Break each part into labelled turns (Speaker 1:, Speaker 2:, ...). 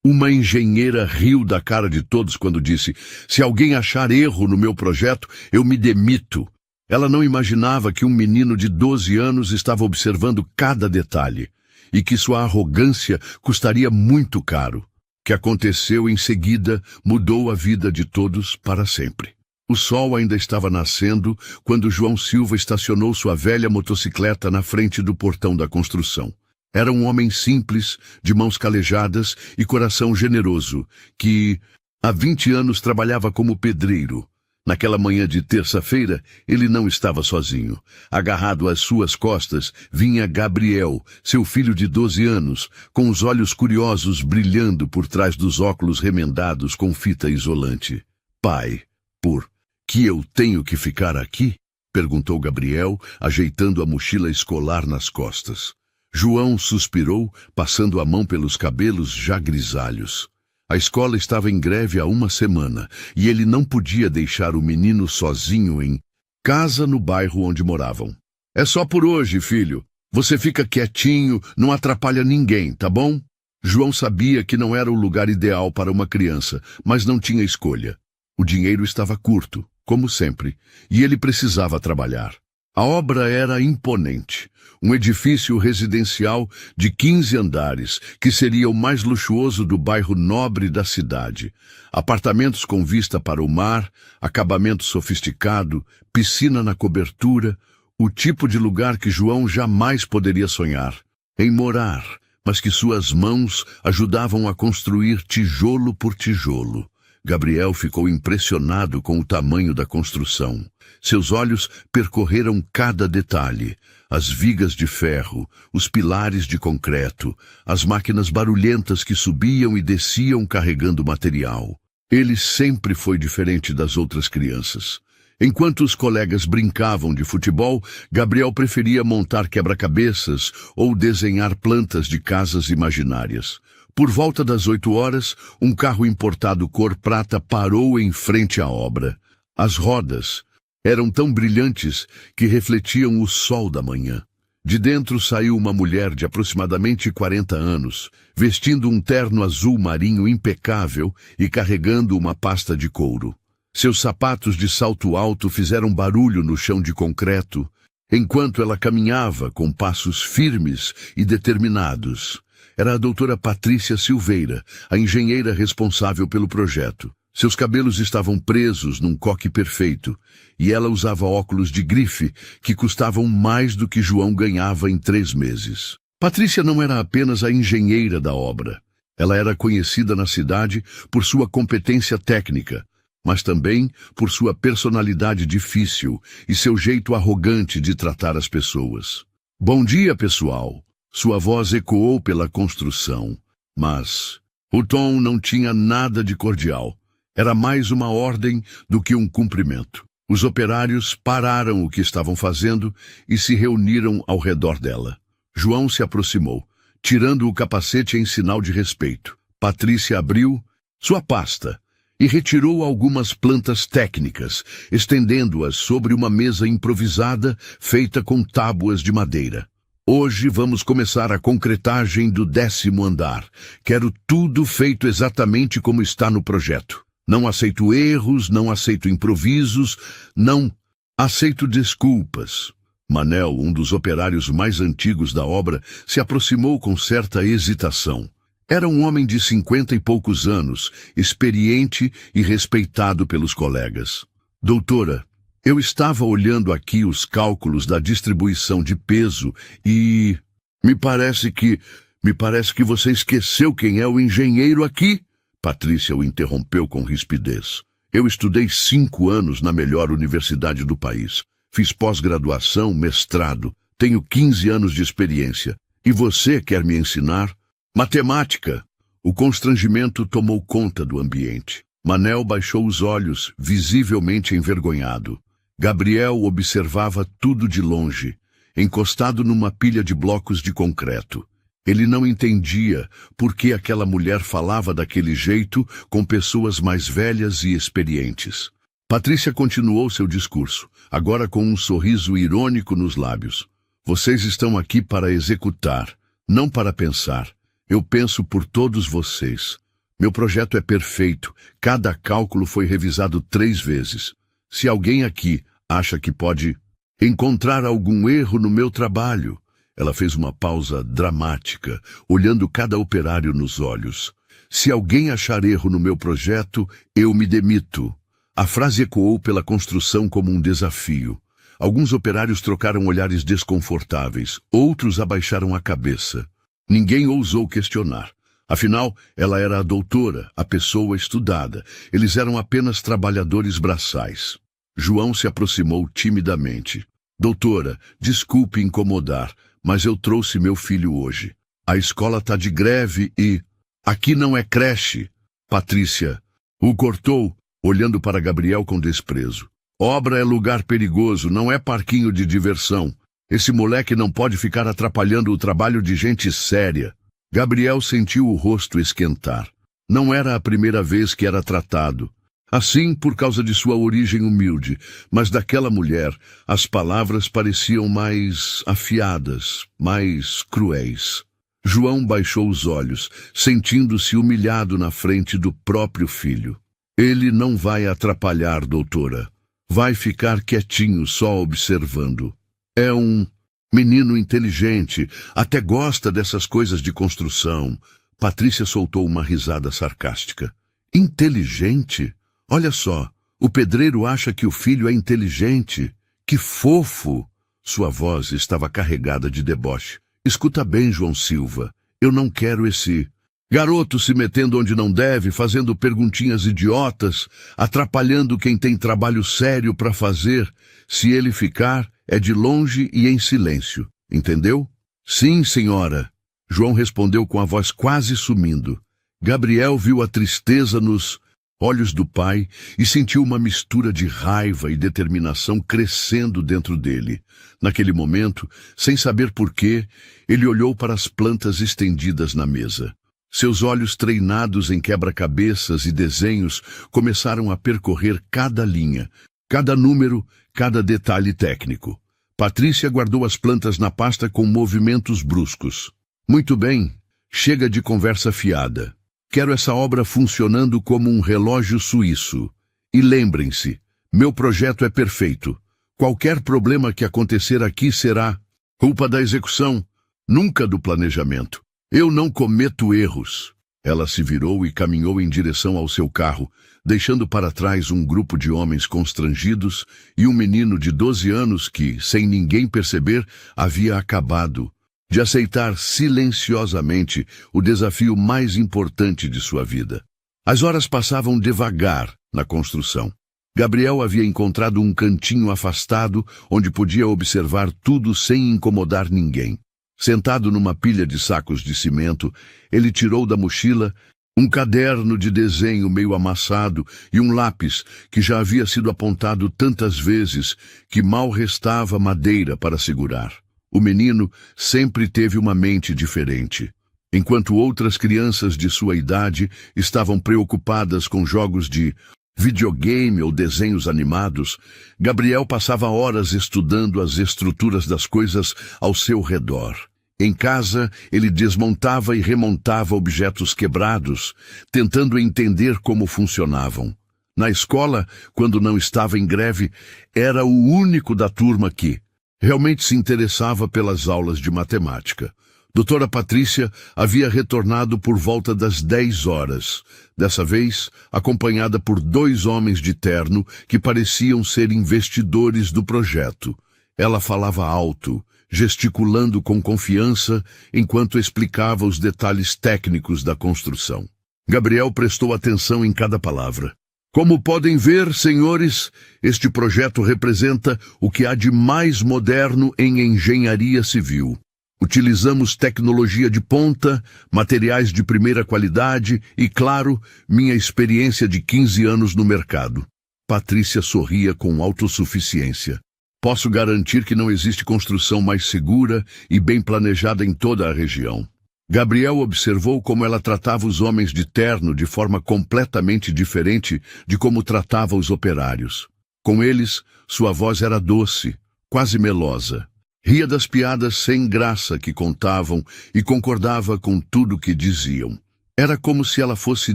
Speaker 1: Uma engenheira riu da cara de todos quando disse: "Se alguém achar erro no meu projeto, eu me demito." Ela não imaginava que um menino de 12 anos estava observando cada detalhe e que sua arrogância custaria muito caro. O que aconteceu em seguida mudou a vida de todos para sempre. O sol ainda estava nascendo quando João Silva estacionou sua velha motocicleta na frente do portão da construção. Era um homem simples, de mãos calejadas e coração generoso, que há 20 anos trabalhava como pedreiro. Naquela manhã de terça-feira, ele não estava sozinho. Agarrado às suas costas, vinha Gabriel, seu filho de 12 anos, com os olhos curiosos brilhando por trás dos óculos remendados com fita isolante. "Pai, por que eu tenho que ficar aqui?" perguntou Gabriel, ajeitando a mochila escolar nas costas. João suspirou, passando a mão pelos cabelos já grisalhos. A escola estava em greve há uma semana e ele não podia deixar o menino sozinho em casa no bairro onde moravam. "É só por hoje, filho. Você fica quietinho, não atrapalha ninguém, tá bom?" João sabia que não era o lugar ideal para uma criança, mas não tinha escolha. O dinheiro estava curto, como sempre, e ele precisava trabalhar. A obra era imponente. Um edifício residencial de 15 andares, que seria o mais luxuoso do bairro nobre da cidade. Apartamentos com vista para o mar, acabamento sofisticado, piscina na cobertura, o tipo de lugar que João jamais poderia sonhar em morar, mas que suas mãos ajudavam a construir tijolo por tijolo. Gabriel ficou impressionado com o tamanho da construção. Seus olhos percorreram cada detalhe: as vigas de ferro, os pilares de concreto, as máquinas barulhentas que subiam e desciam carregando material. Ele sempre foi diferente das outras crianças. Enquanto os colegas brincavam de futebol, Gabriel preferia montar quebra-cabeças ou desenhar plantas de casas imaginárias. Por volta das 8 horas, um carro importado cor prata parou em frente à obra. As rodas eram tão brilhantes que refletiam o sol da manhã. De dentro saiu uma mulher de aproximadamente 40 anos, vestindo um terno azul marinho impecável e carregando uma pasta de couro. Seus sapatos de salto alto fizeram barulho no chão de concreto, enquanto ela caminhava com passos firmes e determinados. Era a doutora Patrícia Silveira, a engenheira responsável pelo projeto. Seus cabelos estavam presos num coque perfeito, e ela usava óculos de grife que custavam mais do que João ganhava em 3 meses. Patrícia não era apenas a engenheira da obra. Ela era conhecida na cidade por sua competência técnica, mas também por sua personalidade difícil e seu jeito arrogante de tratar as pessoas. "Bom dia, pessoal." Sua voz ecoou pela construção, mas o tom não tinha nada de cordial. Era mais uma ordem do que um cumprimento. Os operários pararam o que estavam fazendo e se reuniram ao redor dela. João se aproximou, tirando o capacete em sinal de respeito. Patrícia abriu sua pasta e retirou algumas plantas técnicas, estendendo-as sobre uma mesa improvisada feita com tábuas de madeira. "Hoje vamos começar a concretagem do 10º andar. Quero tudo feito exatamente como está no projeto. Não aceito erros, não aceito improvisos, não aceito desculpas." Manel, um dos operários mais antigos da obra, se aproximou com certa hesitação. Era um homem de 50 e poucos anos, experiente e respeitado pelos colegas. "Doutora, eu estava olhando aqui os cálculos da distribuição de peso e me parece que você esqueceu quem é o engenheiro aqui." Patrícia o interrompeu com rispidez. "Eu estudei 5 anos na melhor universidade do país. Fiz pós-graduação, mestrado. Tenho 15 anos de experiência. E você quer me ensinar matemática?" O constrangimento tomou conta do ambiente. Manel baixou os olhos, visivelmente envergonhado. Gabriel observava tudo de longe, encostado numa pilha de blocos de concreto. Ele não entendia por que aquela mulher falava daquele jeito com pessoas mais velhas e experientes. Patrícia continuou seu discurso, agora com um sorriso irônico nos lábios. "Vocês estão aqui para executar, não para pensar. Eu penso por todos vocês. Meu projeto é perfeito. Cada cálculo foi revisado 3 vezes. Se alguém aqui acha que pode encontrar algum erro no meu trabalho... Ela fez uma pausa dramática, olhando cada operário nos olhos. Se alguém achar erro no meu projeto, eu me demito. A frase ecoou pela construção como um desafio. Alguns operários trocaram olhares desconfortáveis, outros abaixaram a cabeça. Ninguém ousou questionar. Afinal, ela era a doutora, a pessoa estudada. Eles eram apenas trabalhadores braçais. João se aproximou timidamente. Doutora, desculpe incomodar, mas eu trouxe meu filho hoje. A escola está de greve e... Aqui não é creche. Patrícia o cortou, olhando para Gabriel com desprezo. Obra é lugar perigoso, não é parquinho de diversão. Esse moleque não pode ficar atrapalhando o trabalho de gente séria. Gabriel sentiu o rosto esquentar. Não era a primeira vez que era tratado. Assim, por causa de sua origem humilde, mas daquela mulher, as palavras pareciam mais afiadas, mais cruéis. João baixou os olhos, sentindo-se humilhado na frente do próprio filho. Ele não vai atrapalhar, doutora. Vai ficar quietinho, só observando. É um menino inteligente, até gosta dessas coisas de construção. Patrícia soltou uma risada sarcástica. Inteligente? Olha só, o pedreiro acha que o filho é inteligente. Que fofo! Sua voz estava carregada de deboche. Escuta bem, João Silva. Eu não quero esse garoto se metendo onde não deve, fazendo perguntinhas idiotas, atrapalhando quem tem trabalho sério para fazer. Se ele ficar, é de longe e em silêncio. Entendeu? Sim, senhora. João respondeu com a voz quase sumindo. Gabriel viu a tristeza nos olhos do pai e sentiu uma mistura de raiva e determinação crescendo dentro dele. Naquele momento, sem saber porquê, ele olhou para as plantas estendidas na mesa. Seus olhos treinados em quebra-cabeças e desenhos começaram a percorrer cada linha, cada número, cada detalhe técnico. Patrícia guardou as plantas na pasta com movimentos bruscos. Muito bem, chega de conversa fiada. Quero essa obra funcionando como um relógio suíço. E lembrem-se, meu projeto é perfeito. Qualquer problema que acontecer aqui será culpa da execução, nunca do planejamento. Eu não cometo erros. Ela se virou e caminhou em direção ao seu carro, deixando para trás um grupo de homens constrangidos e um menino de 12 anos que, sem ninguém perceber, havia acabado de aceitar silenciosamente o desafio mais importante de sua vida. As horas passavam devagar na construção. Gabriel havia encontrado um cantinho afastado onde podia observar tudo sem incomodar ninguém. Sentado numa pilha de sacos de cimento, ele tirou da mochila um caderno de desenho meio amassado e um lápis que já havia sido apontado tantas vezes que mal restava madeira para segurar. O menino sempre teve uma mente diferente. Enquanto outras crianças de sua idade estavam preocupadas com jogos de videogame ou desenhos animados, Gabriel passava horas estudando as estruturas das coisas ao seu redor. Em casa, ele desmontava e remontava objetos quebrados, tentando entender como funcionavam. Na escola, quando não estava em greve, era o único da turma que realmente se interessava pelas aulas de matemática. Doutora Patrícia havia retornado por volta das 10 horas, dessa vez acompanhada por 2 homens de terno que pareciam ser investidores do projeto. Ela falava alto, gesticulando com confiança enquanto explicava os detalhes técnicos da construção. Gabriel prestou atenção em cada palavra. Como podem ver, senhores, este projeto representa o que há de mais moderno em engenharia civil. Utilizamos tecnologia de ponta, materiais de primeira qualidade e, claro, minha experiência de 15 anos no mercado. Patrícia sorria com autossuficiência. Posso garantir que não existe construção mais segura e bem planejada em toda a região. Gabriel observou como ela tratava os homens de terno de forma completamente diferente de como tratava os operários. Com eles, sua voz era doce, quase melosa. Ria das piadas sem graça que contavam e concordava com tudo que diziam. Era como se ela fosse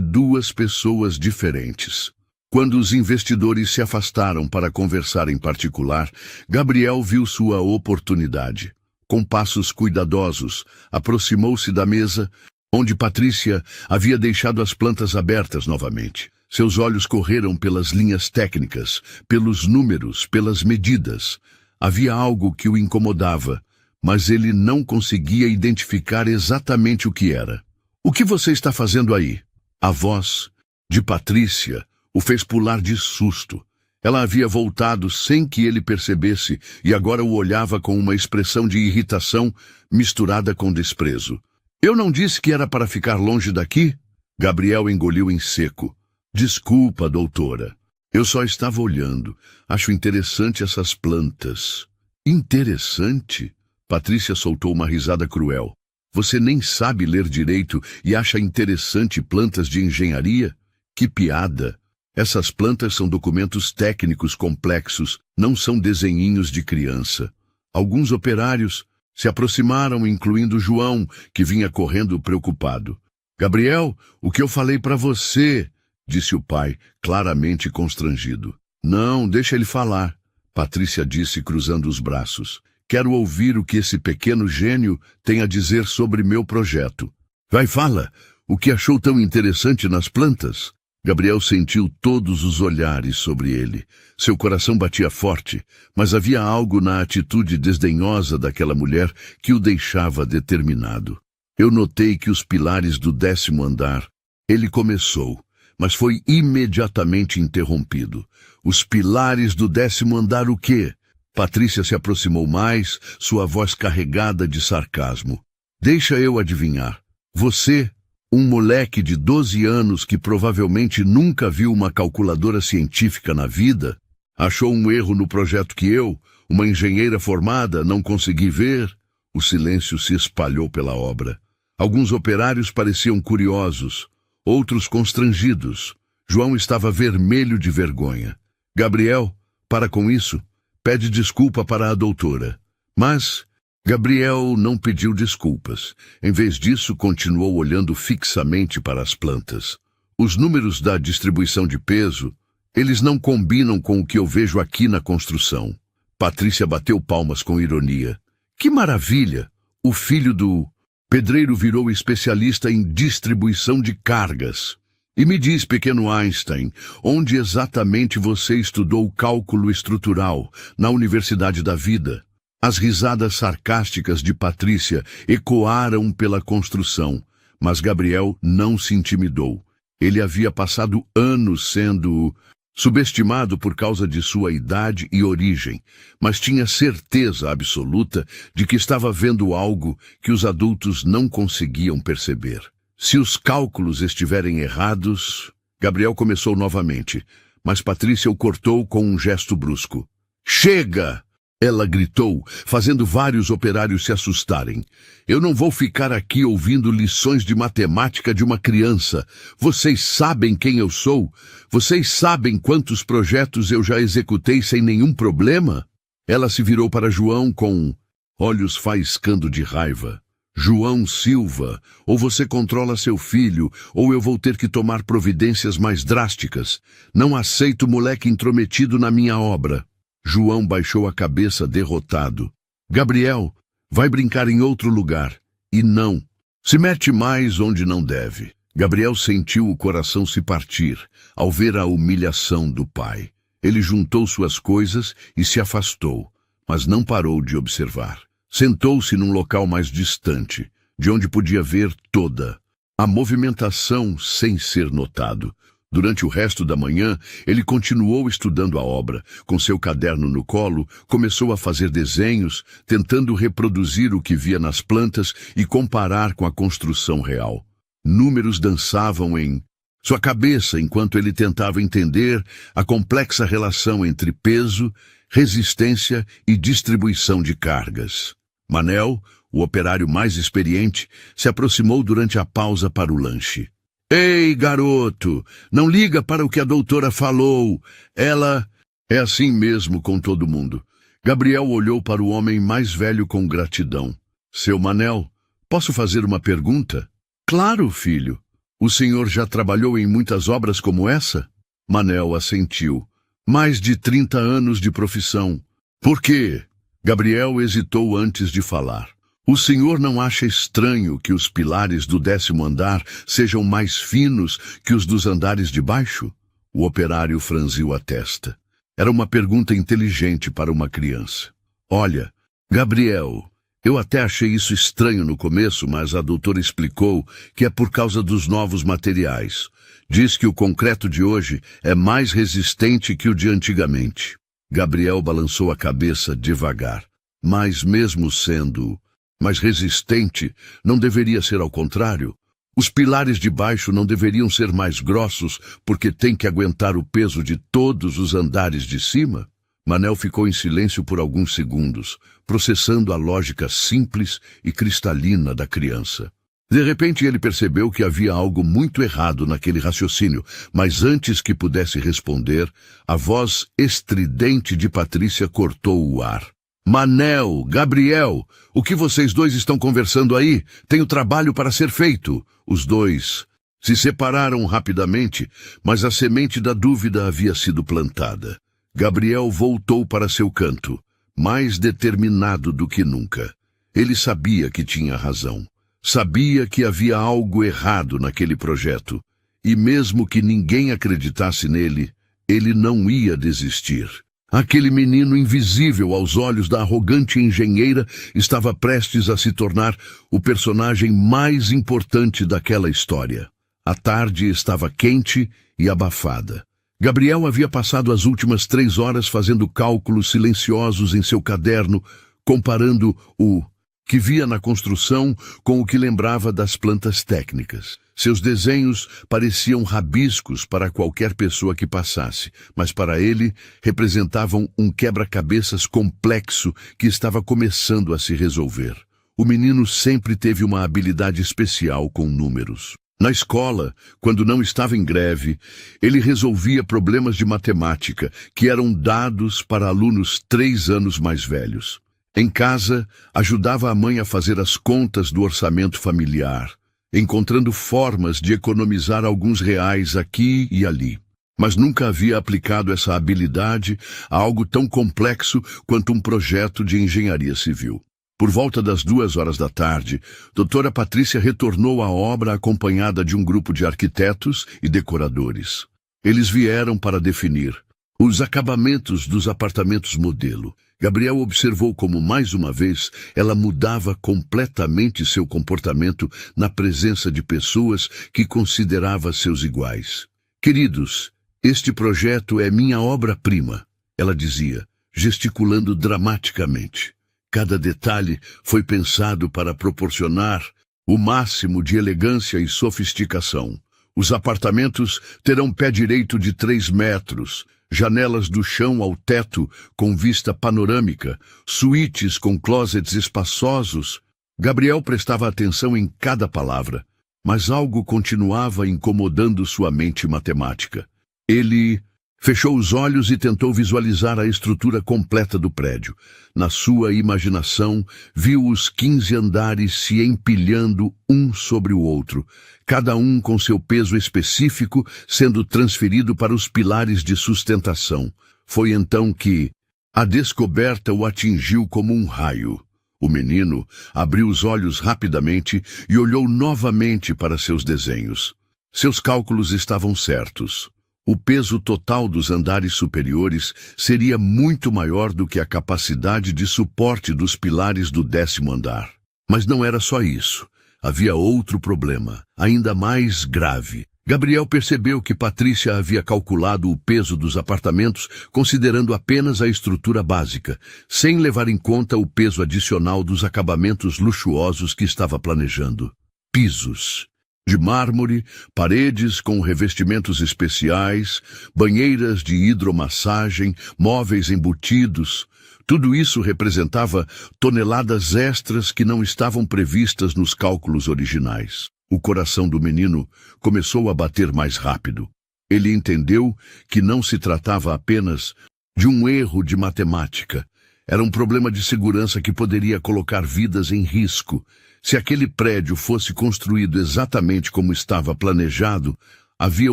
Speaker 1: duas pessoas diferentes. Quando os investidores se afastaram para conversar em particular, Gabriel viu sua oportunidade. Com passos cuidadosos, aproximou-se da mesa, onde Patrícia havia deixado as plantas abertas novamente. Seus olhos correram pelas linhas técnicas, pelos números, pelas medidas. Havia algo que o incomodava, mas ele não conseguia identificar exatamente o que era. "O que você está fazendo aí?" A voz de Patrícia o fez pular de susto. Ela havia voltado sem que ele percebesse e agora o olhava com uma expressão de irritação misturada com desprezo. "Eu não disse que era para ficar longe daqui?" Gabriel engoliu em seco. "Desculpa, doutora. Eu só estava olhando. Acho interessante essas plantas." "Interessante?" Patrícia soltou uma risada cruel. "Você nem sabe ler direito e acha interessante plantas de engenharia? Que piada! Essas plantas são documentos técnicos complexos, não são desenhinhos de criança." Alguns operários se aproximaram, incluindo João, que vinha correndo preocupado. "Gabriel, o que eu falei para você?" disse o pai, claramente constrangido. "Não, deixa ele falar", Patrícia disse, cruzando os braços. "Quero ouvir o que esse pequeno gênio tem a dizer sobre meu projeto." "Vai, fala. O que achou tão interessante nas plantas?" Gabriel sentiu todos os olhares sobre ele. Seu coração batia forte, mas havia algo na atitude desdenhosa daquela mulher que o deixava determinado. "Eu notei que os pilares do 10º andar..." Ele começou, mas foi imediatamente interrompido. "Os pilares do 10º andar o quê?" Patrícia se aproximou mais, sua voz carregada de sarcasmo. "Deixa eu adivinhar. Você, um moleque de 12 anos que provavelmente nunca viu uma calculadora científica na vida, achou um erro no projeto que eu, uma engenheira formada, não consegui ver?" O silêncio se espalhou pela obra. Alguns operários pareciam curiosos, outros constrangidos. João estava vermelho de vergonha. "Gabriel, para com isso. Pede desculpa para a doutora." Mas Gabriel não pediu desculpas. Em vez disso, continuou olhando fixamente para as plantas. "Os números da distribuição de peso, eles não combinam com o que eu vejo aqui na construção." Patrícia bateu palmas com ironia. "Que maravilha! O filho do pedreiro virou especialista em distribuição de cargas. E me diz, pequeno Einstein, onde exatamente você estudou cálculo estrutural, na Universidade da Vida?" As risadas sarcásticas de Patrícia ecoaram pela construção, mas Gabriel não se intimidou. Ele havia passado anos sendo subestimado por causa de sua idade e origem, mas tinha certeza absoluta de que estava vendo algo que os adultos não conseguiam perceber. "Se os cálculos estiverem errados..." Gabriel começou novamente, mas Patrícia o cortou com um gesto brusco. "Chega!" ela gritou, fazendo vários operários se assustarem. "Eu não vou ficar aqui ouvindo lições de matemática de uma criança. Vocês sabem quem eu sou? Vocês sabem quantos projetos eu já executei sem nenhum problema?" Ela se virou para João com olhos faiscando de raiva. "João Silva, ou você controla seu filho, ou eu vou ter que tomar providências mais drásticas. Não aceito moleque intrometido na minha obra." João baixou a cabeça derrotado. "Gabriel, vai brincar em outro lugar. E não, se mete mais onde não deve." Gabriel sentiu o coração se partir ao ver a humilhação do pai. Ele juntou suas coisas e se afastou, mas não parou de observar. Sentou-se num local mais distante, de onde podia ver toda a movimentação sem ser notado. Durante o resto da manhã, ele continuou estudando a obra. Com seu caderno no colo, começou a fazer desenhos, tentando reproduzir o que via nas plantas e comparar com a construção real. Números dançavam em sua cabeça enquanto ele tentava entender a complexa relação entre peso, resistência e distribuição de cargas. Manel, o operário mais experiente, se aproximou durante a pausa para o lanche. "Ei, garoto, não liga para o que a doutora falou. Ela é assim mesmo com todo mundo." Gabriel olhou para o homem mais velho com gratidão. "Seu Manel, posso fazer uma pergunta?" "Claro, filho." O senhor já trabalhou em muitas obras como essa? Manel assentiu. Mais de 30 anos de profissão. Por quê? Gabriel hesitou antes de falar. O senhor não acha estranho que os pilares do 10º andar sejam mais finos que os dos andares de baixo? O operário franziu a testa. Era uma pergunta inteligente para uma criança. Olha, Gabriel, eu até achei isso estranho no começo, mas a doutora explicou que é por causa dos novos materiais. Diz que o concreto de hoje é mais resistente que o de antigamente. Gabriel balançou a cabeça devagar. Mas mesmo sendo mais resistente, não deveria ser ao contrário? Os pilares de baixo não deveriam ser mais grossos porque têm que aguentar o peso de todos os andares de cima? Manel ficou em silêncio por alguns segundos, processando a lógica simples e cristalina da criança. De repente ele percebeu que havia algo muito errado naquele raciocínio, mas antes que pudesse responder, a voz estridente de Patrícia cortou o ar. Manel, Gabriel, o que vocês dois estão conversando aí? Tenho trabalho para ser feito. Os dois se separaram rapidamente, mas a semente da dúvida havia sido plantada. Gabriel voltou para seu canto, mais determinado do que nunca. Ele sabia que tinha razão. Sabia que havia algo errado naquele projeto. E mesmo que ninguém acreditasse nele, ele não ia desistir. Aquele menino invisível aos olhos da arrogante engenheira estava prestes a se tornar o personagem mais importante daquela história. A tarde estava quente e abafada. Gabriel havia passado as últimas 3 horas fazendo cálculos silenciosos em seu caderno, comparando o que via na construção com o que lembrava das plantas técnicas. Seus desenhos pareciam rabiscos para qualquer pessoa que passasse, mas para ele representavam um quebra-cabeças complexo que estava começando a se resolver. O menino sempre teve uma habilidade especial com números. Na escola, quando não estava em greve, ele resolvia problemas de matemática que eram dados para alunos 3 anos mais velhos. Em casa, ajudava a mãe a fazer as contas do orçamento familiar, encontrando formas de economizar alguns reais aqui e ali. Mas nunca havia aplicado essa habilidade a algo tão complexo quanto um projeto de engenharia civil. Por volta das 2 horas da tarde, doutora Patrícia retornou à obra acompanhada de um grupo de arquitetos e decoradores. Eles vieram para definir os acabamentos dos apartamentos modelo. Gabriel observou como, mais uma vez, ela mudava completamente seu comportamento na presença de pessoas que considerava seus iguais. Queridos, este projeto é minha obra-prima, ela dizia, gesticulando dramaticamente. Cada detalhe foi pensado para proporcionar o máximo de elegância e sofisticação. Os apartamentos terão pé direito de 3 metros, janelas do chão ao teto com vista panorâmica, suítes com closets espaçosos. Gabriel prestava atenção em cada palavra, mas algo continuava incomodando sua mente matemática. Ele fechou os olhos e tentou visualizar a estrutura completa do prédio. Na sua imaginação, viu os 15 andares se empilhando um sobre o outro, cada um com seu peso específico sendo transferido para os pilares de sustentação. Foi então que a descoberta o atingiu como um raio. O menino abriu os olhos rapidamente e olhou novamente para seus desenhos. Seus cálculos estavam certos. O peso total dos andares superiores seria muito maior do que a capacidade de suporte dos pilares do 10º andar. Mas não era só isso. Havia outro problema, ainda mais grave. Gabriel percebeu que Patrícia havia calculado o peso dos apartamentos considerando apenas a estrutura básica, sem levar em conta o peso adicional dos acabamentos luxuosos que estava planejando. Pisos de mármore, paredes com revestimentos especiais, banheiras de hidromassagem, móveis embutidos. Tudo isso representava toneladas extras que não estavam previstas nos cálculos originais. O coração do menino começou a bater mais rápido. Ele entendeu que não se tratava apenas de um erro de matemática. Era um problema de segurança que poderia colocar vidas em risco. Se aquele prédio fosse construído exatamente como estava planejado, havia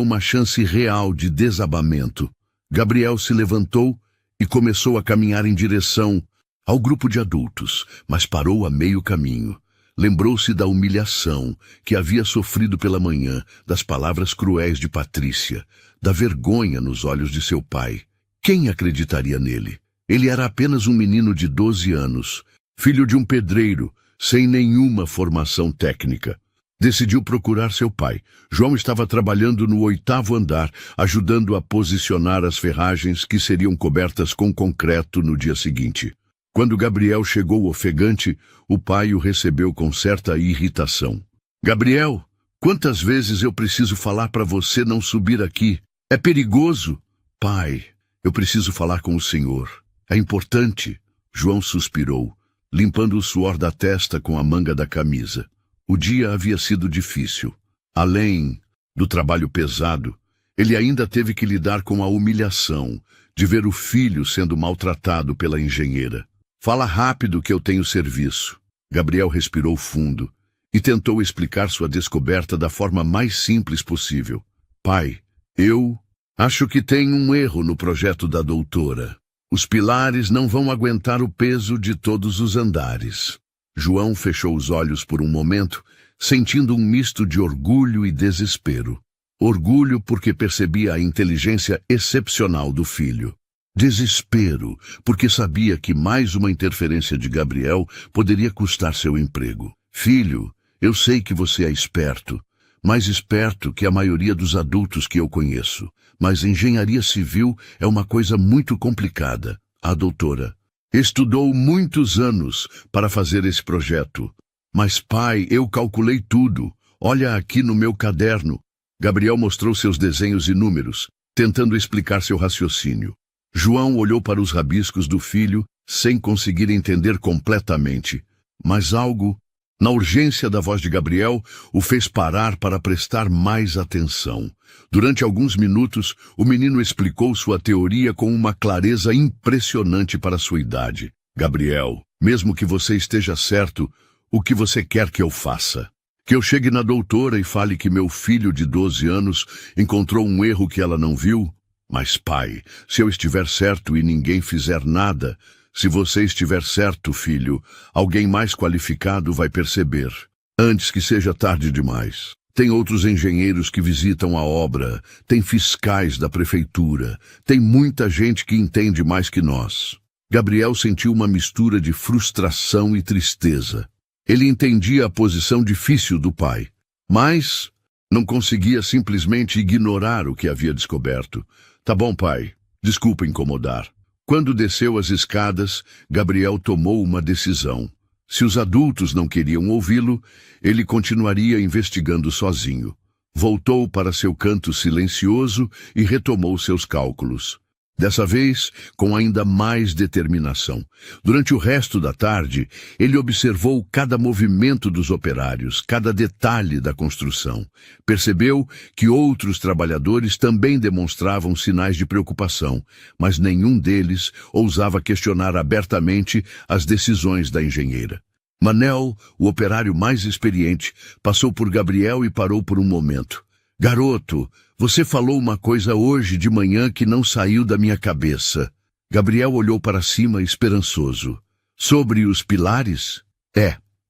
Speaker 1: uma chance real de desabamento. Gabriel se levantou e começou a caminhar em direção ao grupo de adultos, mas parou a meio caminho. Lembrou-se da humilhação que havia sofrido pela manhã, das palavras cruéis de Patrícia, da vergonha nos olhos de seu pai. Quem acreditaria nele? Ele era apenas um menino de 12 anos, filho de um pedreiro, sem nenhuma formação técnica. Decidiu procurar seu pai. João estava trabalhando no 8º andar, ajudando a posicionar as ferragens que seriam cobertas com concreto no dia seguinte. Quando Gabriel chegou ofegante, o pai o recebeu com certa irritação. Gabriel, quantas vezes eu preciso falar para você não subir aqui? É perigoso. Pai, eu preciso falar com o senhor. É importante. João suspirou, limpando o suor da testa com a manga da camisa. O dia havia sido difícil. Além do trabalho pesado, ele ainda teve que lidar com a humilhação de ver o filho sendo maltratado pela engenheira. Fala rápido que eu tenho serviço. Gabriel respirou fundo e tentou explicar sua descoberta da forma mais simples possível. Pai, eu acho que tem um erro no projeto da doutora. Os pilares não vão aguentar o peso de todos os andares. João fechou os olhos por um momento, sentindo um misto de orgulho e desespero. Orgulho porque percebia a inteligência excepcional do filho. Desespero, porque sabia que mais uma interferência de Gabriel poderia custar seu emprego. Filho, eu sei que você é esperto, mais esperto que a maioria dos adultos que eu conheço, mas engenharia civil é uma coisa muito complicada. A doutora estudou muitos anos para fazer esse projeto. Mas pai, eu calculei tudo. Olha aqui no meu caderno. Gabriel mostrou seus desenhos e números, tentando explicar seu raciocínio. João olhou para os rabiscos do filho, sem conseguir entender completamente. Mas algo, na urgência da voz de Gabriel, o fez parar para prestar mais atenção. Durante alguns minutos, o menino explicou sua teoria com uma clareza impressionante para sua idade. Gabriel, mesmo que você esteja certo, o que você quer que eu faça? Que eu chegue na doutora e fale que meu filho de 12 anos encontrou um erro que ela não viu? Mas, pai, se eu estiver certo e ninguém fizer nada, se você estiver certo, filho, alguém mais qualificado vai perceber, antes que seja tarde demais. Tem outros engenheiros que visitam a obra, tem fiscais da prefeitura, tem muita gente que entende mais que nós. Gabriel sentiu uma mistura de frustração e tristeza. Ele entendia a posição difícil do pai, mas não conseguia simplesmente ignorar o que havia descoberto. Tá bom, pai. Desculpa incomodar. Quando desceu as escadas, Gabriel tomou uma decisão. Se os adultos não queriam ouvi-lo, ele continuaria investigando sozinho. Voltou para seu canto silencioso e retomou seus cálculos. Dessa vez, com ainda mais determinação. Durante o resto da tarde, ele observou cada movimento dos operários, cada detalhe da construção. Percebeu que outros trabalhadores também demonstravam sinais de preocupação, mas nenhum deles ousava questionar abertamente as decisões da engenheira. Manel, o operário mais experiente, passou por Gabriel e parou por um momento. Garoto, você falou uma coisa hoje de manhã que não saiu da minha cabeça. Gabriel olhou para cima esperançoso. Sobre os pilares?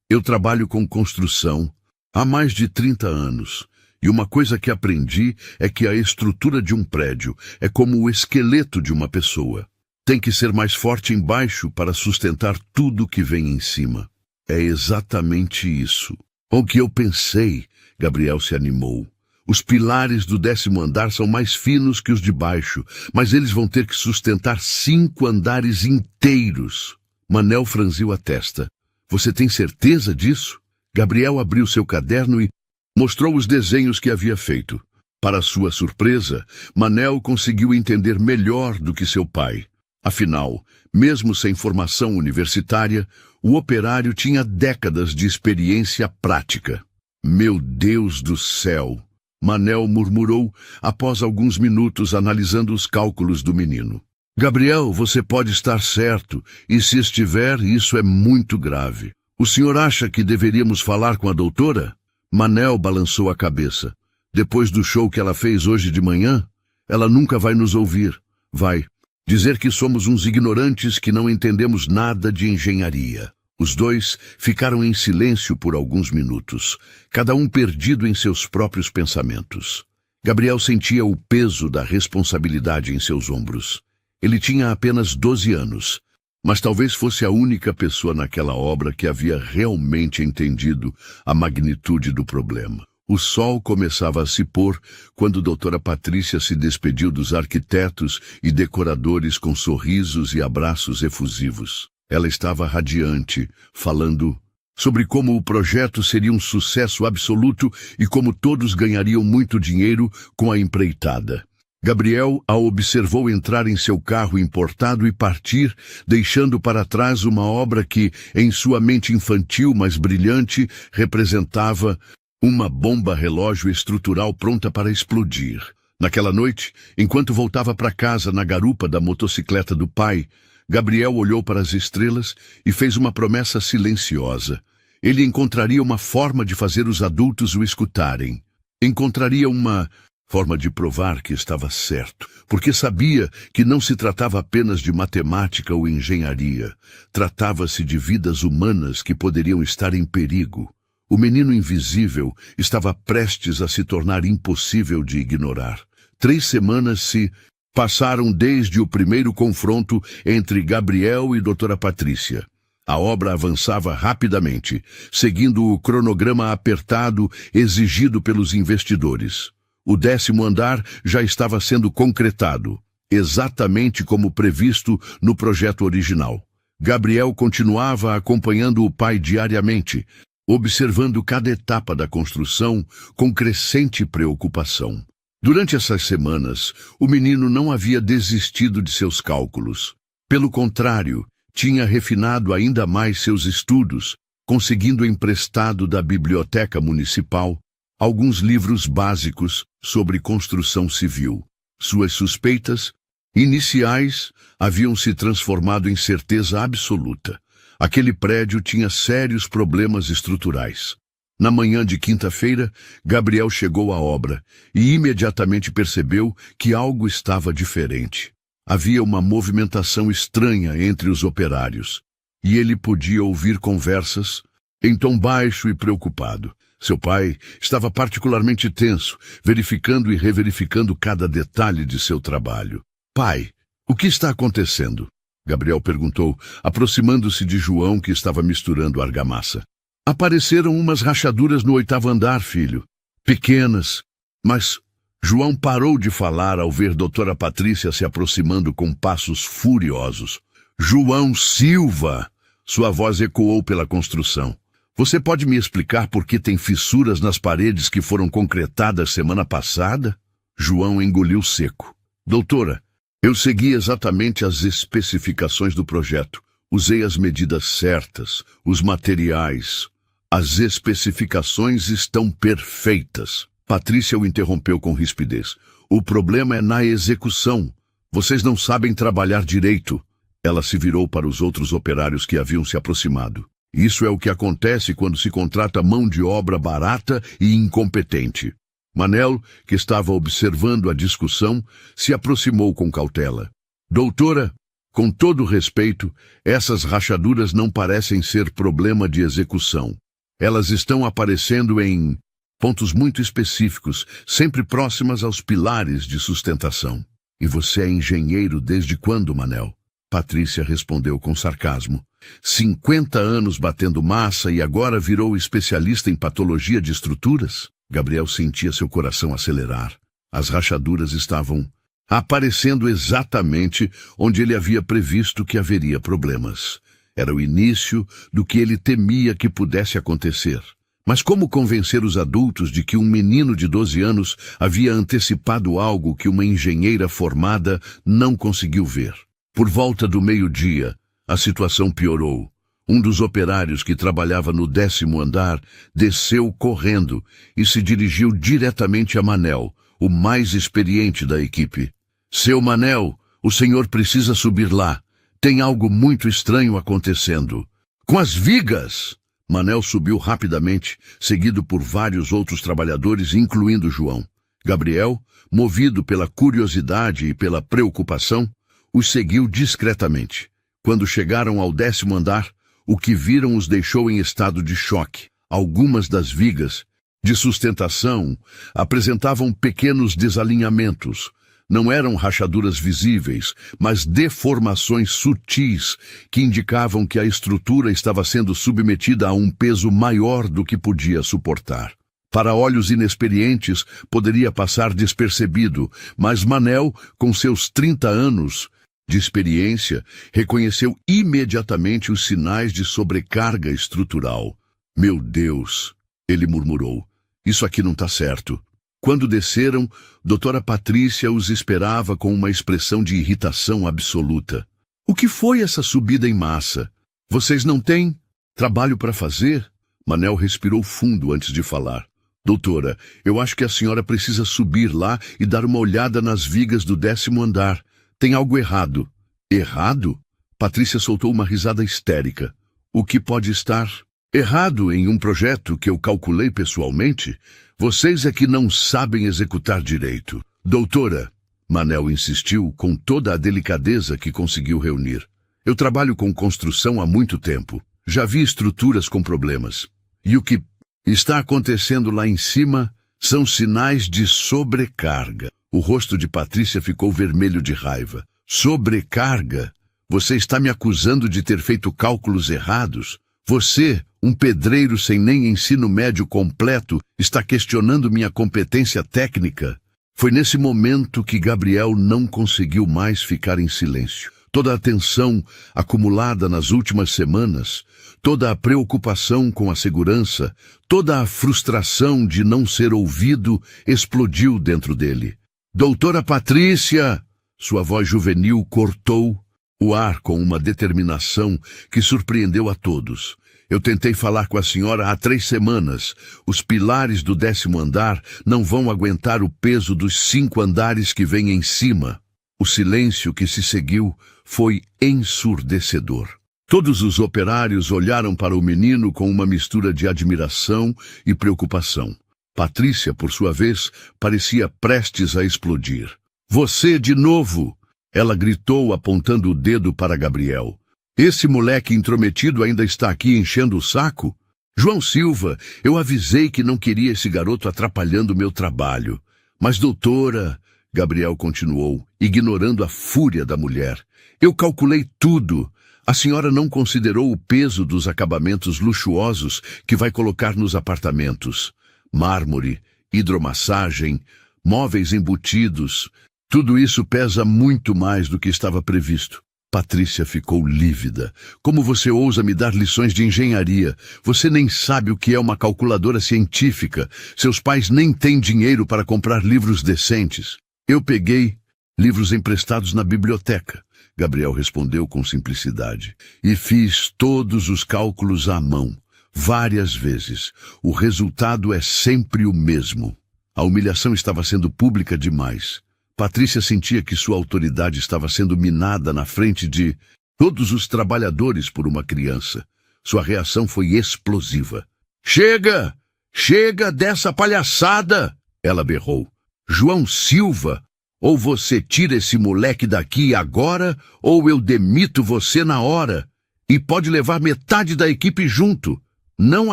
Speaker 1: Eu trabalho com construção há mais de 30 anos. E uma coisa que aprendi é que a estrutura de um prédio é como o esqueleto de uma pessoa. Tem que ser mais forte embaixo para sustentar tudo que vem em cima. É exatamente isso. O que eu pensei, Gabriel se animou. Os pilares do 10º andar são mais finos que os de baixo, mas eles vão ter que sustentar 5 andares inteiros. Manel franziu a testa. Você tem certeza disso? Gabriel abriu seu caderno e mostrou os desenhos que havia feito. Para sua surpresa, Manel conseguiu entender melhor do que seu pai. Afinal, mesmo sem formação universitária, o operário tinha décadas de experiência prática. Meu Deus do céu! Manel murmurou após alguns minutos analisando os cálculos do menino. Gabriel, você pode estar certo, e se estiver, isso é muito grave. O senhor acha que deveríamos falar com a doutora? Manel balançou a cabeça. Depois do show que ela fez hoje de manhã, ela nunca vai nos ouvir. Vai dizer que somos uns ignorantes que não entendemos nada de engenharia. Os dois ficaram em silêncio por alguns minutos, cada um perdido em seus próprios pensamentos. Gabriel sentia o peso da responsabilidade em seus ombros. Ele tinha apenas 12 anos, mas talvez fosse a única pessoa naquela obra que havia realmente entendido a magnitude do problema. O sol começava a se pôr quando doutora Patrícia se despediu dos arquitetos e decoradores com sorrisos e abraços efusivos. Ela estava radiante, falando sobre como o projeto seria um sucesso absoluto e como todos ganhariam muito dinheiro com a empreitada. Gabriel a observou entrar em seu carro importado e partir, deixando para trás uma obra que, em sua mente infantil, mas brilhante, representava uma bomba relógio estrutural pronta para explodir. Naquela noite, enquanto voltava para casa na garupa da motocicleta do pai, Gabriel olhou para as estrelas e fez uma promessa silenciosa. Ele encontraria uma forma de fazer os adultos o escutarem. Encontraria uma forma de provar que estava certo, porque sabia que não se tratava apenas de matemática ou engenharia. Tratava-se de vidas humanas que poderiam estar em perigo. O menino invisível estava prestes a se tornar impossível de ignorar. 3 semanas se passaram desde o primeiro confronto entre Gabriel e doutora Patrícia. A obra avançava rapidamente, seguindo o cronograma apertado exigido pelos investidores. O 10º andar já estava sendo concretado, exatamente como previsto no projeto original. Gabriel continuava acompanhando o pai diariamente, observando cada etapa da construção com crescente preocupação. Durante essas semanas, o menino não havia desistido de seus cálculos. Pelo contrário, tinha refinado ainda mais seus estudos, conseguindo emprestado da biblioteca municipal alguns livros básicos sobre construção civil. Suas suspeitas iniciais haviam se transformado em certeza absoluta. Aquele prédio tinha sérios problemas estruturais. Na manhã de quinta-feira, Gabriel chegou à obra e imediatamente percebeu que algo estava diferente. Havia uma movimentação estranha entre os operários, e ele podia ouvir conversas em tom baixo e preocupado. Seu pai estava particularmente tenso, verificando e reverificando cada detalhe de seu trabalho. "Pai, o que está acontecendo?" Gabriel perguntou, aproximando-se de João, que estava misturando argamassa. "Apareceram umas rachaduras no 8º andar, filho. Pequenas, mas..." João parou de falar ao ver doutora Patrícia se aproximando com passos furiosos. "João Silva!" Sua voz ecoou pela construção. "Você pode me explicar por que tem fissuras nas paredes que foram concretadas semana passada?" João engoliu seco. "Doutora, eu segui exatamente as especificações do projeto. Usei as medidas certas, os materiais. As especificações estão perfeitas." Patrícia o interrompeu com rispidez. "O problema é na execução. Vocês não sabem trabalhar direito." Ela se virou para os outros operários que haviam se aproximado. "Isso é o que acontece quando se contrata mão de obra barata e incompetente." Manel, que estava observando a discussão, se aproximou com cautela. "Doutora, com todo respeito, essas rachaduras não parecem ser problema de execução. Elas estão aparecendo em pontos muito específicos, sempre próximas aos pilares de sustentação." "E você é engenheiro desde quando, Manel?" Patrícia respondeu com sarcasmo. 50 anos batendo massa e agora virou especialista em patologia de estruturas?" Gabriel sentia seu coração acelerar. As rachaduras estavam aparecendo exatamente onde ele havia previsto que haveria problemas. Era o início do que ele temia que pudesse acontecer. Mas como convencer os adultos de que um menino de 12 anos havia antecipado algo que uma engenheira formada não conseguiu ver? Por volta do meio-dia, a situação piorou. Um dos operários que trabalhava no 10º andar desceu correndo e se dirigiu diretamente a Manel, o mais experiente da equipe. "Seu Manel, o senhor precisa subir lá. Tem algo muito estranho acontecendo." "Com as vigas!" Manel subiu rapidamente, seguido por vários outros trabalhadores, incluindo João. Gabriel, movido pela curiosidade e pela preocupação, os seguiu discretamente. Quando chegaram ao 10º andar, o que viram os deixou em estado de choque. Algumas das vigas de sustentação apresentavam pequenos desalinhamentos. Não eram rachaduras visíveis, mas deformações sutis que indicavam que a estrutura estava sendo submetida a um peso maior do que podia suportar. Para olhos inexperientes, poderia passar despercebido, mas Manel, com seus 30 anos de experiência, reconheceu imediatamente os sinais de sobrecarga estrutural. Meu Deus, ele murmurou, isso aqui não está certo. Quando desceram, doutora Patrícia os esperava com uma expressão de irritação absoluta. O que foi essa subida em massa? Vocês não têm trabalho para fazer? Manel respirou fundo antes de falar. Doutora, eu acho que a senhora precisa subir lá e dar uma olhada nas vigas do 10º andar. Tem algo errado. Errado? Patrícia soltou uma risada histérica. O que pode estar errado em um projeto que eu calculei pessoalmente? Vocês é que não sabem executar direito. Doutora, Manel insistiu com toda a delicadeza que conseguiu reunir. Eu trabalho com construção há muito tempo. Já vi estruturas com problemas. E o que está acontecendo lá em cima são sinais de sobrecarga. O rosto de Patrícia ficou vermelho de raiva. Sobrecarga? Você está me acusando de ter feito cálculos errados? Você, um pedreiro sem nem ensino médio completo, está questionando minha competência técnica? Foi nesse momento que Gabriel não conseguiu mais ficar em silêncio. Toda a tensão acumulada nas últimas semanas, toda a preocupação com a segurança, toda a frustração de não ser ouvido explodiu dentro dele. Doutora Patrícia! Sua voz juvenil cortou o ar com uma determinação que surpreendeu a todos. Eu tentei falar com a senhora há 3 semanas. Os pilares do 10º andar não vão aguentar o peso dos 5 andares que vêm em cima. O silêncio que se seguiu foi ensurdecedor. Todos os operários olharam para o menino com uma mistura de admiração e preocupação. Patrícia, por sua vez, parecia prestes a explodir. Você de novo! Ela gritou apontando o dedo para Gabriel. Esse moleque intrometido ainda está aqui enchendo o saco? João Silva, eu avisei que não queria esse garoto atrapalhando meu trabalho. Mas doutora, Gabriel continuou, ignorando a fúria da mulher, eu calculei tudo. A senhora não considerou o peso dos acabamentos luxuosos que vai colocar nos apartamentos. Mármore, hidromassagem, móveis embutidos. Tudo isso pesa muito mais do que estava previsto. Patrícia ficou lívida. Como você ousa me dar lições de engenharia? Você nem sabe o que é uma calculadora científica. Seus pais nem têm dinheiro para comprar livros decentes. Eu peguei livros emprestados na biblioteca, Gabriel respondeu com simplicidade. E fiz todos os cálculos à mão, várias vezes. O resultado é sempre o mesmo. A humilhação estava sendo pública demais. Patrícia sentia que sua autoridade estava sendo minada na frente de todos os trabalhadores por uma criança. Sua reação foi explosiva. Chega! Chega dessa palhaçada! Ela berrou. João Silva, ou você tira esse moleque daqui agora, ou eu demito você na hora. E pode levar metade da equipe junto. Não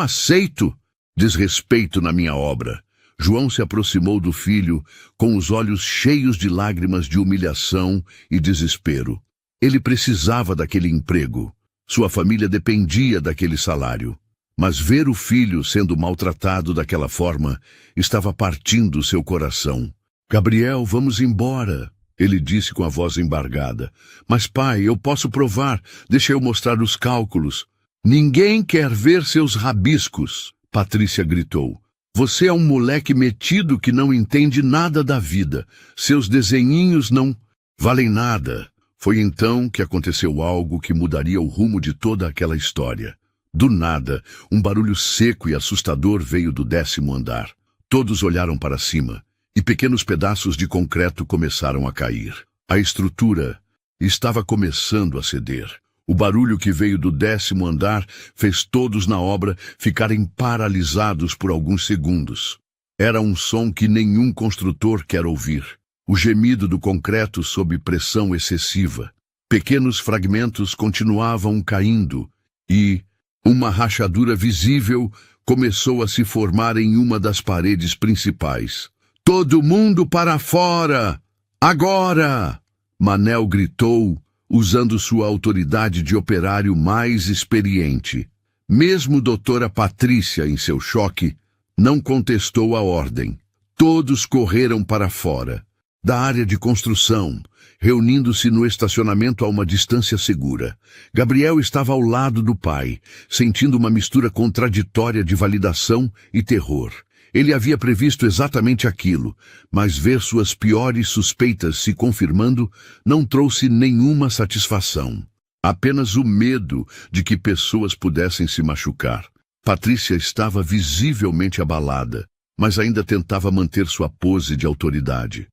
Speaker 1: aceito desrespeito na minha obra. João se aproximou do filho com os olhos cheios de lágrimas de humilhação e desespero. Ele precisava daquele emprego. Sua família dependia daquele salário. Mas ver o filho sendo maltratado daquela forma estava partindo seu coração. Gabriel, vamos embora, ele disse com a voz embargada. Mas pai, eu posso provar. Deixa eu mostrar os cálculos. Ninguém quer ver seus rabiscos, Patrícia gritou. Você é um moleque metido que não entende nada da vida. Seus desenhinhos não valem nada. Foi então que aconteceu algo que mudaria o rumo de toda aquela história. Do nada, um barulho seco e assustador veio do 10º andar. Todos olharam para cima, e pequenos pedaços de concreto começaram a cair. A estrutura estava começando a ceder. O barulho que veio do 10º andar fez todos na obra ficarem paralisados por alguns segundos. Era um som que nenhum construtor quer ouvir. O gemido do concreto sob pressão excessiva. Pequenos fragmentos continuavam caindo e uma rachadura visível começou a se formar em uma das paredes principais. "Todo mundo para fora! Agora!" Manel gritou, usando sua autoridade de operário mais experiente. Mesmo doutora Patrícia, em seu choque, não contestou a ordem. Todos correram para fora da área de construção, reunindo-se no estacionamento a uma distância segura. Gabriel estava ao lado do pai, sentindo uma mistura contraditória de validação e terror. Ele havia previsto exatamente aquilo, mas ver suas piores suspeitas se confirmando não trouxe nenhuma satisfação. Apenas o medo de que pessoas pudessem se machucar. Patrícia estava visivelmente abalada, mas ainda tentava manter sua pose de autoridade.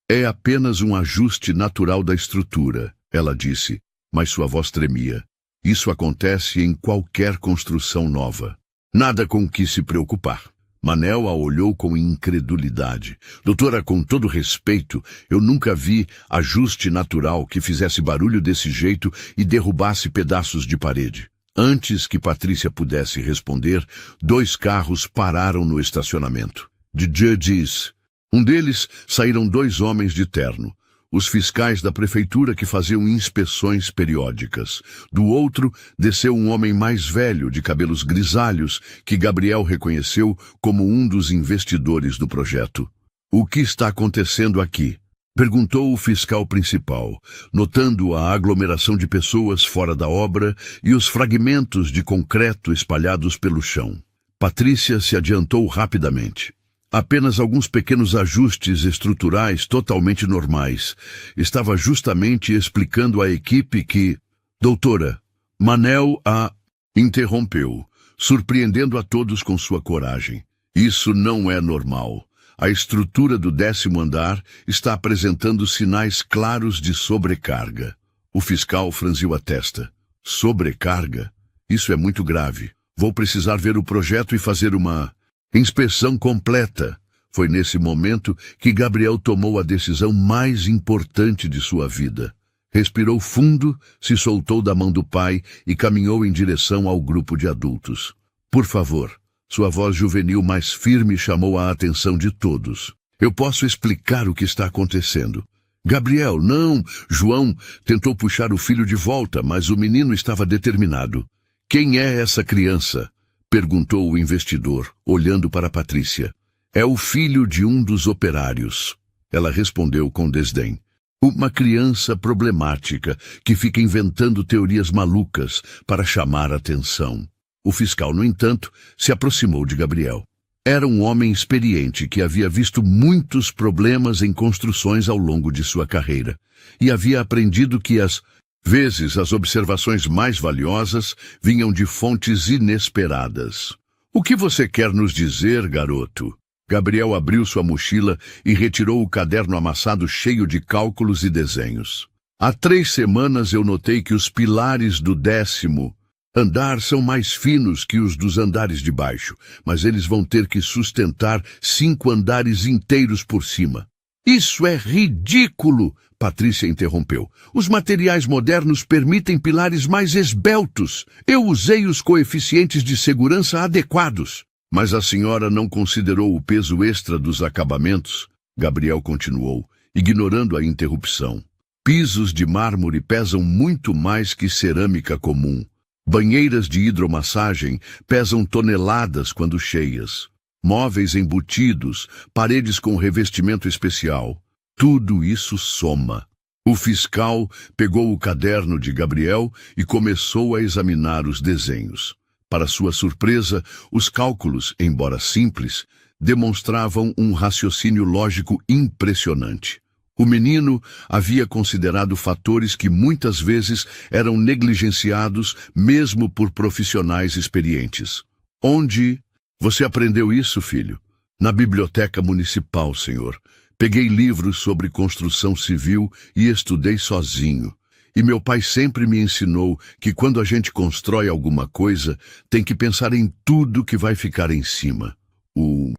Speaker 1: É apenas um ajuste natural da estrutura, ela disse, mas sua voz tremia. Isso acontece em qualquer construção nova. Nada com que se preocupar. Manel a olhou com incredulidade. Doutora, com todo respeito, eu nunca vi ajuste natural que fizesse barulho desse jeito e derrubasse pedaços de parede. Antes que Patrícia pudesse responder, 2 carros pararam no estacionamento. De Judges. Um deles saíram 2 homens de terno, os fiscais da prefeitura que faziam inspeções periódicas. Do outro, desceu um homem mais velho, de cabelos grisalhos, que Gabriel reconheceu como um dos investidores do projeto. "O que está acontecendo aqui?" perguntou o fiscal principal, notando a aglomeração de pessoas fora da obra e os fragmentos de concreto espalhados pelo chão. Patrícia se adiantou rapidamente. Apenas alguns pequenos ajustes estruturais totalmente normais. Estava justamente explicando à equipe que... Doutora, Manel a interrompeu, surpreendendo a todos com sua coragem. Isso não é normal. A estrutura do 10º andar está apresentando sinais claros de sobrecarga. O fiscal franziu a testa. Sobrecarga? Isso é muito grave. Vou precisar ver o projeto e fazer uma... inspeção completa. Foi nesse momento que Gabriel tomou a decisão mais importante de sua vida. Respirou fundo, se soltou da mão do pai e caminhou em direção ao grupo de adultos. "Por favor." Sua voz juvenil mais firme chamou a atenção de todos. "Eu posso explicar o que está acontecendo." "Gabriel, não!" João tentou puxar o filho de volta, mas o menino estava determinado. "Quem é essa criança?" perguntou o investidor, olhando para Patrícia. "É o filho de um dos operários." Ela respondeu com desdém. "Uma criança problemática que fica inventando teorias malucas para chamar atenção." O fiscal, no entanto, se aproximou de Gabriel. Era um homem experiente que havia visto muitos problemas em construções ao longo de sua carreira e havia aprendido que às vezes as observações mais valiosas vinham de fontes inesperadas. "O que você quer nos dizer, garoto?" Gabriel abriu sua mochila e retirou o caderno amassado cheio de cálculos e desenhos. "Há 3 semanas eu notei que os pilares do 10º andar são mais finos que os dos andares de baixo, mas eles vão ter que sustentar 5 andares inteiros por cima." "Isso é ridículo!" Patrícia interrompeu. "Os materiais modernos permitem pilares mais esbeltos. Eu usei os coeficientes de segurança adequados." "Mas a senhora não considerou o peso extra dos acabamentos?" Gabriel continuou, ignorando a interrupção. "Pisos de mármore pesam muito mais que cerâmica comum. Banheiras de hidromassagem pesam toneladas quando cheias. Móveis embutidos, paredes com revestimento especial. Tudo isso soma." O fiscal pegou o caderno de Gabriel e começou a examinar os desenhos. Para sua surpresa, os cálculos, embora simples, demonstravam um raciocínio lógico impressionante. O menino havia considerado fatores que muitas vezes eram negligenciados mesmo por profissionais experientes. "Onde você aprendeu isso, filho?" "Na biblioteca municipal, senhor. Peguei livros sobre construção civil e estudei sozinho. E meu pai sempre me ensinou que quando a gente constrói alguma coisa, tem que pensar em tudo que vai ficar em cima. O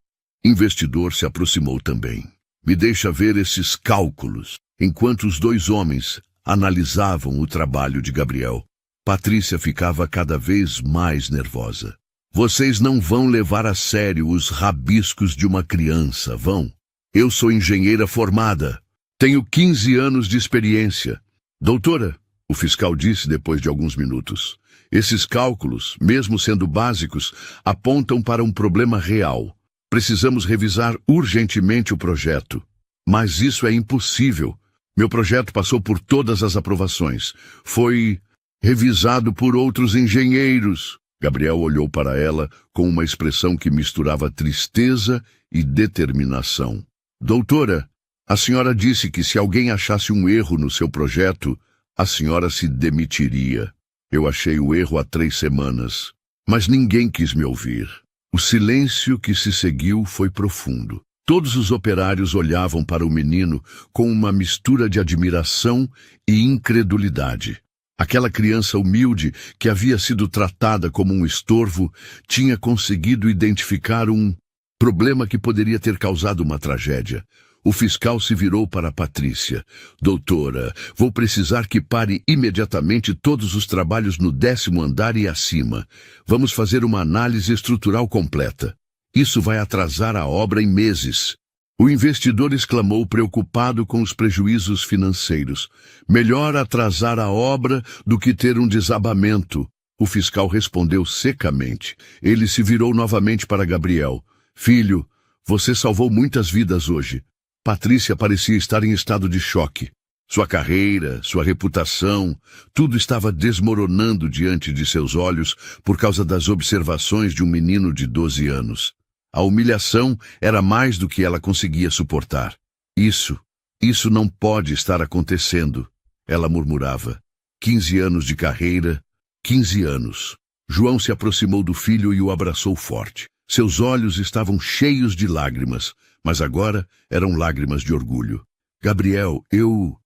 Speaker 1: investidor se aproximou também. Me deixa ver esses cálculos, enquanto os dois homens analisavam o trabalho de Gabriel. Patrícia ficava cada vez mais nervosa. Vocês não vão levar a sério os rabiscos de uma criança, vão? Eu sou engenheira formada. Tenho 15 anos de experiência. Doutora, o fiscal disse depois de alguns minutos, esses cálculos, mesmo sendo básicos, apontam para um problema real. Precisamos revisar urgentemente o projeto. Mas isso é impossível. Meu projeto passou por todas as aprovações. Foi revisado por outros engenheiros. Gabriel olhou para ela com uma expressão que misturava tristeza e determinação. Doutora, a senhora disse que se alguém achasse um erro no seu projeto, a senhora se demitiria. Eu achei o erro há 3 semanas, mas ninguém quis me ouvir. O silêncio que se seguiu foi profundo. Todos os operários olhavam para o menino com uma mistura de admiração e incredulidade. Aquela criança humilde, que havia sido tratada como um estorvo, tinha conseguido identificar um problema que poderia ter causado uma tragédia. O fiscal se virou para Patrícia. Doutora, vou precisar que pare imediatamente todos os trabalhos no 10º andar e acima. Vamos fazer uma análise estrutural completa. Isso vai atrasar a obra em meses. O investidor exclamou, preocupado com os prejuízos financeiros. Melhor atrasar a obra do que ter um desabamento. O fiscal respondeu secamente. Ele se virou novamente para Gabriel. Filho, você salvou muitas vidas hoje. Patrícia parecia estar em estado de choque. Sua carreira, sua reputação, tudo estava desmoronando diante de seus olhos por causa das observações de um menino de 12 anos. A humilhação era mais do que ela conseguia suportar. Isso não pode estar acontecendo, ela murmurava. 15 anos de carreira, 15 anos. João se aproximou do filho e o abraçou forte. Seus olhos estavam cheios de lágrimas, mas agora eram lágrimas de orgulho. Gabriel, eu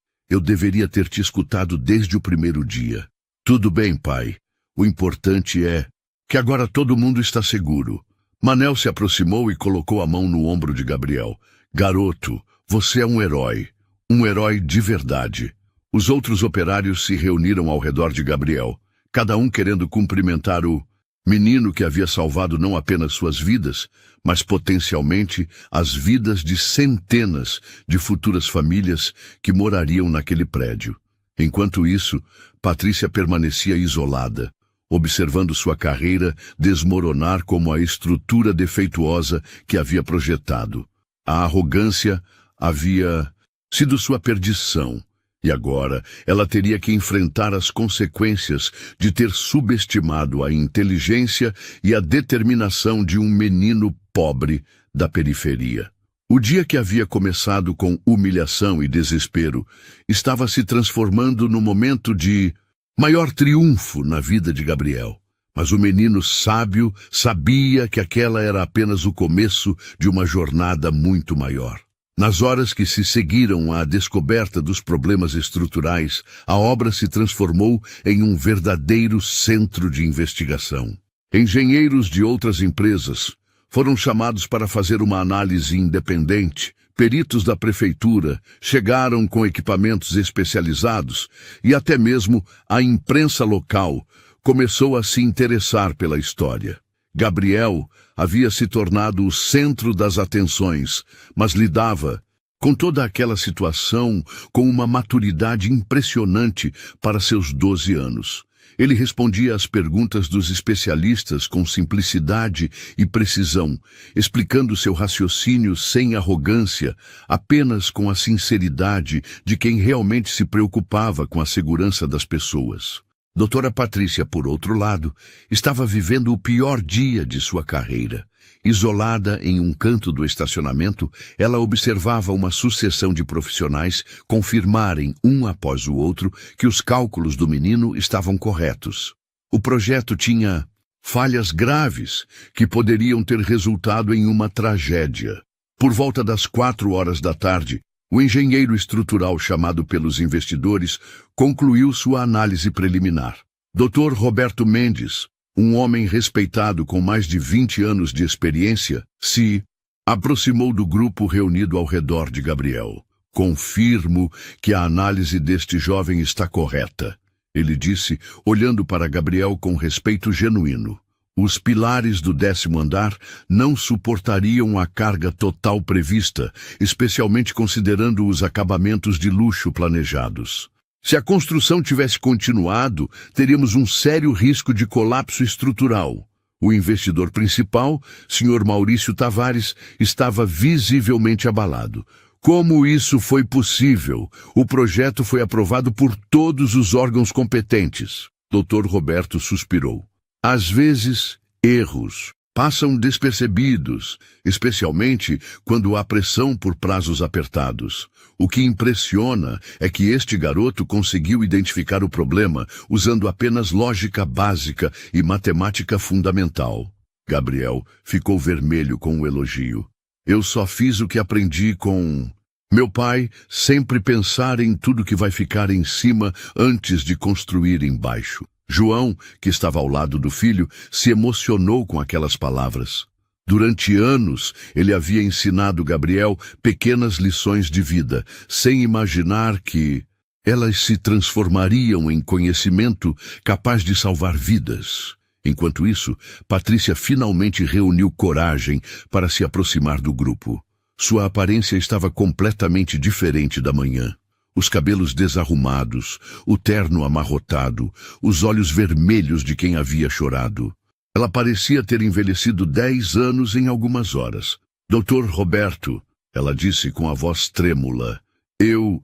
Speaker 1: deveria ter te escutado desde o primeiro dia. Tudo bem, pai. O importante é que agora todo mundo está seguro. Manel se aproximou e colocou a mão no ombro de Gabriel. Garoto, você é um herói de verdade. Os outros operários se reuniram ao redor de Gabriel, cada um querendo cumprimentar o menino que havia salvado não apenas suas vidas, mas potencialmente as vidas de centenas de futuras famílias que morariam naquele prédio. Enquanto isso, Patrícia permanecia isolada, observando sua carreira desmoronar como a estrutura defeituosa que havia projetado. A arrogância havia sido sua perdição. E agora ela teria que enfrentar as consequências de ter subestimado a inteligência e a determinação de um menino pobre da periferia. O dia que havia começado com humilhação e desespero estava se transformando no momento de maior triunfo na vida de Gabriel. Mas o menino sábio sabia que aquela era apenas o começo de uma jornada muito maior. Nas horas que se seguiram à descoberta dos problemas estruturais, a obra se transformou em um verdadeiro centro de investigação. Engenheiros de outras empresas foram chamados para fazer uma análise independente. Peritos da prefeitura chegaram com equipamentos especializados e até mesmo a imprensa local começou a se interessar pela história. Gabriel havia se tornado o centro das atenções, mas lidava com toda aquela situação com uma maturidade impressionante para seus 12 anos. Ele respondia às perguntas dos especialistas com simplicidade e precisão, explicando seu raciocínio sem arrogância, apenas com a sinceridade de quem realmente se preocupava com a segurança das pessoas. Doutora Patrícia, por outro lado, estava vivendo o pior dia de sua carreira. Isolada em um canto do estacionamento, ela observava uma sucessão de profissionais confirmarem, um após o outro, que os cálculos do menino estavam corretos. O projeto tinha falhas graves que poderiam ter resultado em uma tragédia. Por volta das 4 horas da tarde, O engenheiro estrutural chamado pelos investidores concluiu sua análise preliminar. Dr. Roberto Mendes, um homem respeitado com mais de 20 anos de experiência, se aproximou do grupo reunido ao redor de Gabriel. Confirmo que a análise deste jovem está correta, ele disse, olhando para Gabriel com respeito genuíno. Os pilares do 10º andar não suportariam a carga total prevista, especialmente considerando os acabamentos de luxo planejados. Se a construção tivesse continuado, teríamos um sério risco de colapso estrutural. O investidor principal, Sr. Maurício Tavares, estava visivelmente abalado. Como isso foi possível? O projeto foi aprovado por todos os órgãos competentes. Dr. Roberto suspirou. Às vezes, erros passam despercebidos, especialmente quando há pressão por prazos apertados. O que impressiona é que este garoto conseguiu identificar o problema usando apenas lógica básica e matemática fundamental. Gabriel ficou vermelho com o elogio. Eu só fiz o que aprendi com... Meu pai sempre pensar em tudo que vai ficar em cima antes de construir embaixo. João, que estava ao lado do filho, se emocionou com aquelas palavras. Durante anos, ele havia ensinado Gabriel pequenas lições de vida, sem imaginar que elas se transformariam em conhecimento capaz de salvar vidas. Enquanto isso, Patrícia finalmente reuniu coragem para se aproximar do grupo. Sua aparência estava completamente diferente da manhã. Os cabelos desarrumados, o terno amarrotado, os olhos vermelhos de quem havia chorado. Ela parecia ter envelhecido 10 anos em algumas horas. Dr. Roberto, ela disse com a voz trêmula, eu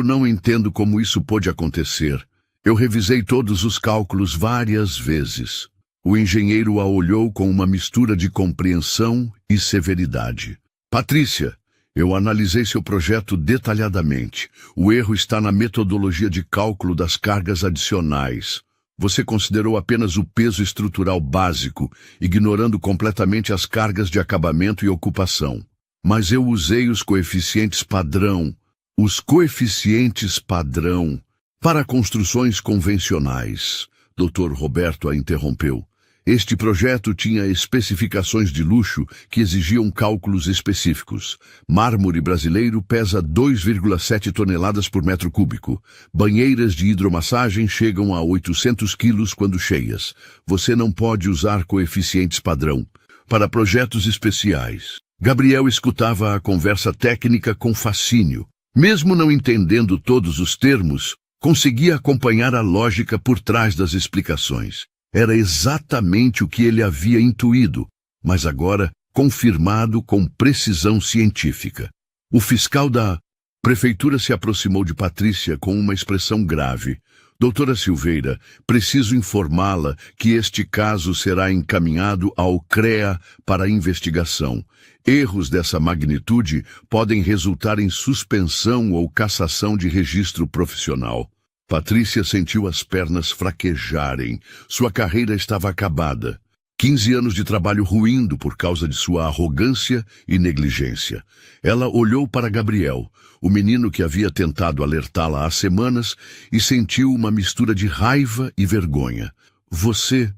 Speaker 1: não entendo como isso pôde acontecer. Eu revisei todos os cálculos várias vezes. O engenheiro a olhou com uma mistura de compreensão e severidade. Patrícia, eu analisei seu projeto detalhadamente. O erro está na metodologia de cálculo das cargas adicionais. Você considerou apenas o peso estrutural básico, ignorando completamente as cargas de acabamento e ocupação. Mas eu usei os coeficientes padrão. Os coeficientes padrão para construções convencionais. Dr. Roberto a interrompeu. Este projeto tinha especificações de luxo que exigiam cálculos específicos. Mármore brasileiro pesa 2,7 toneladas por metro cúbico. Banheiras de hidromassagem chegam a 800 quilos quando cheias. Você não pode usar coeficientes padrão para projetos especiais. Gabriel escutava a conversa técnica com fascínio. Mesmo não entendendo todos os termos, conseguia acompanhar a lógica por trás das explicações. Era exatamente o que ele havia intuído, mas agora confirmado com precisão científica. O fiscal da prefeitura se aproximou de Patrícia com uma expressão grave. Doutora Silveira, preciso informá-la que este caso será encaminhado ao CREA para investigação. Erros dessa magnitude podem resultar em suspensão ou cassação de registro profissional. Patrícia sentiu as pernas fraquejarem. Sua carreira estava acabada. 15 anos de trabalho ruindo por causa de sua arrogância e negligência. Ela olhou para Gabriel, o menino que havia tentado alertá-la há semanas, e sentiu uma mistura de raiva e vergonha. Você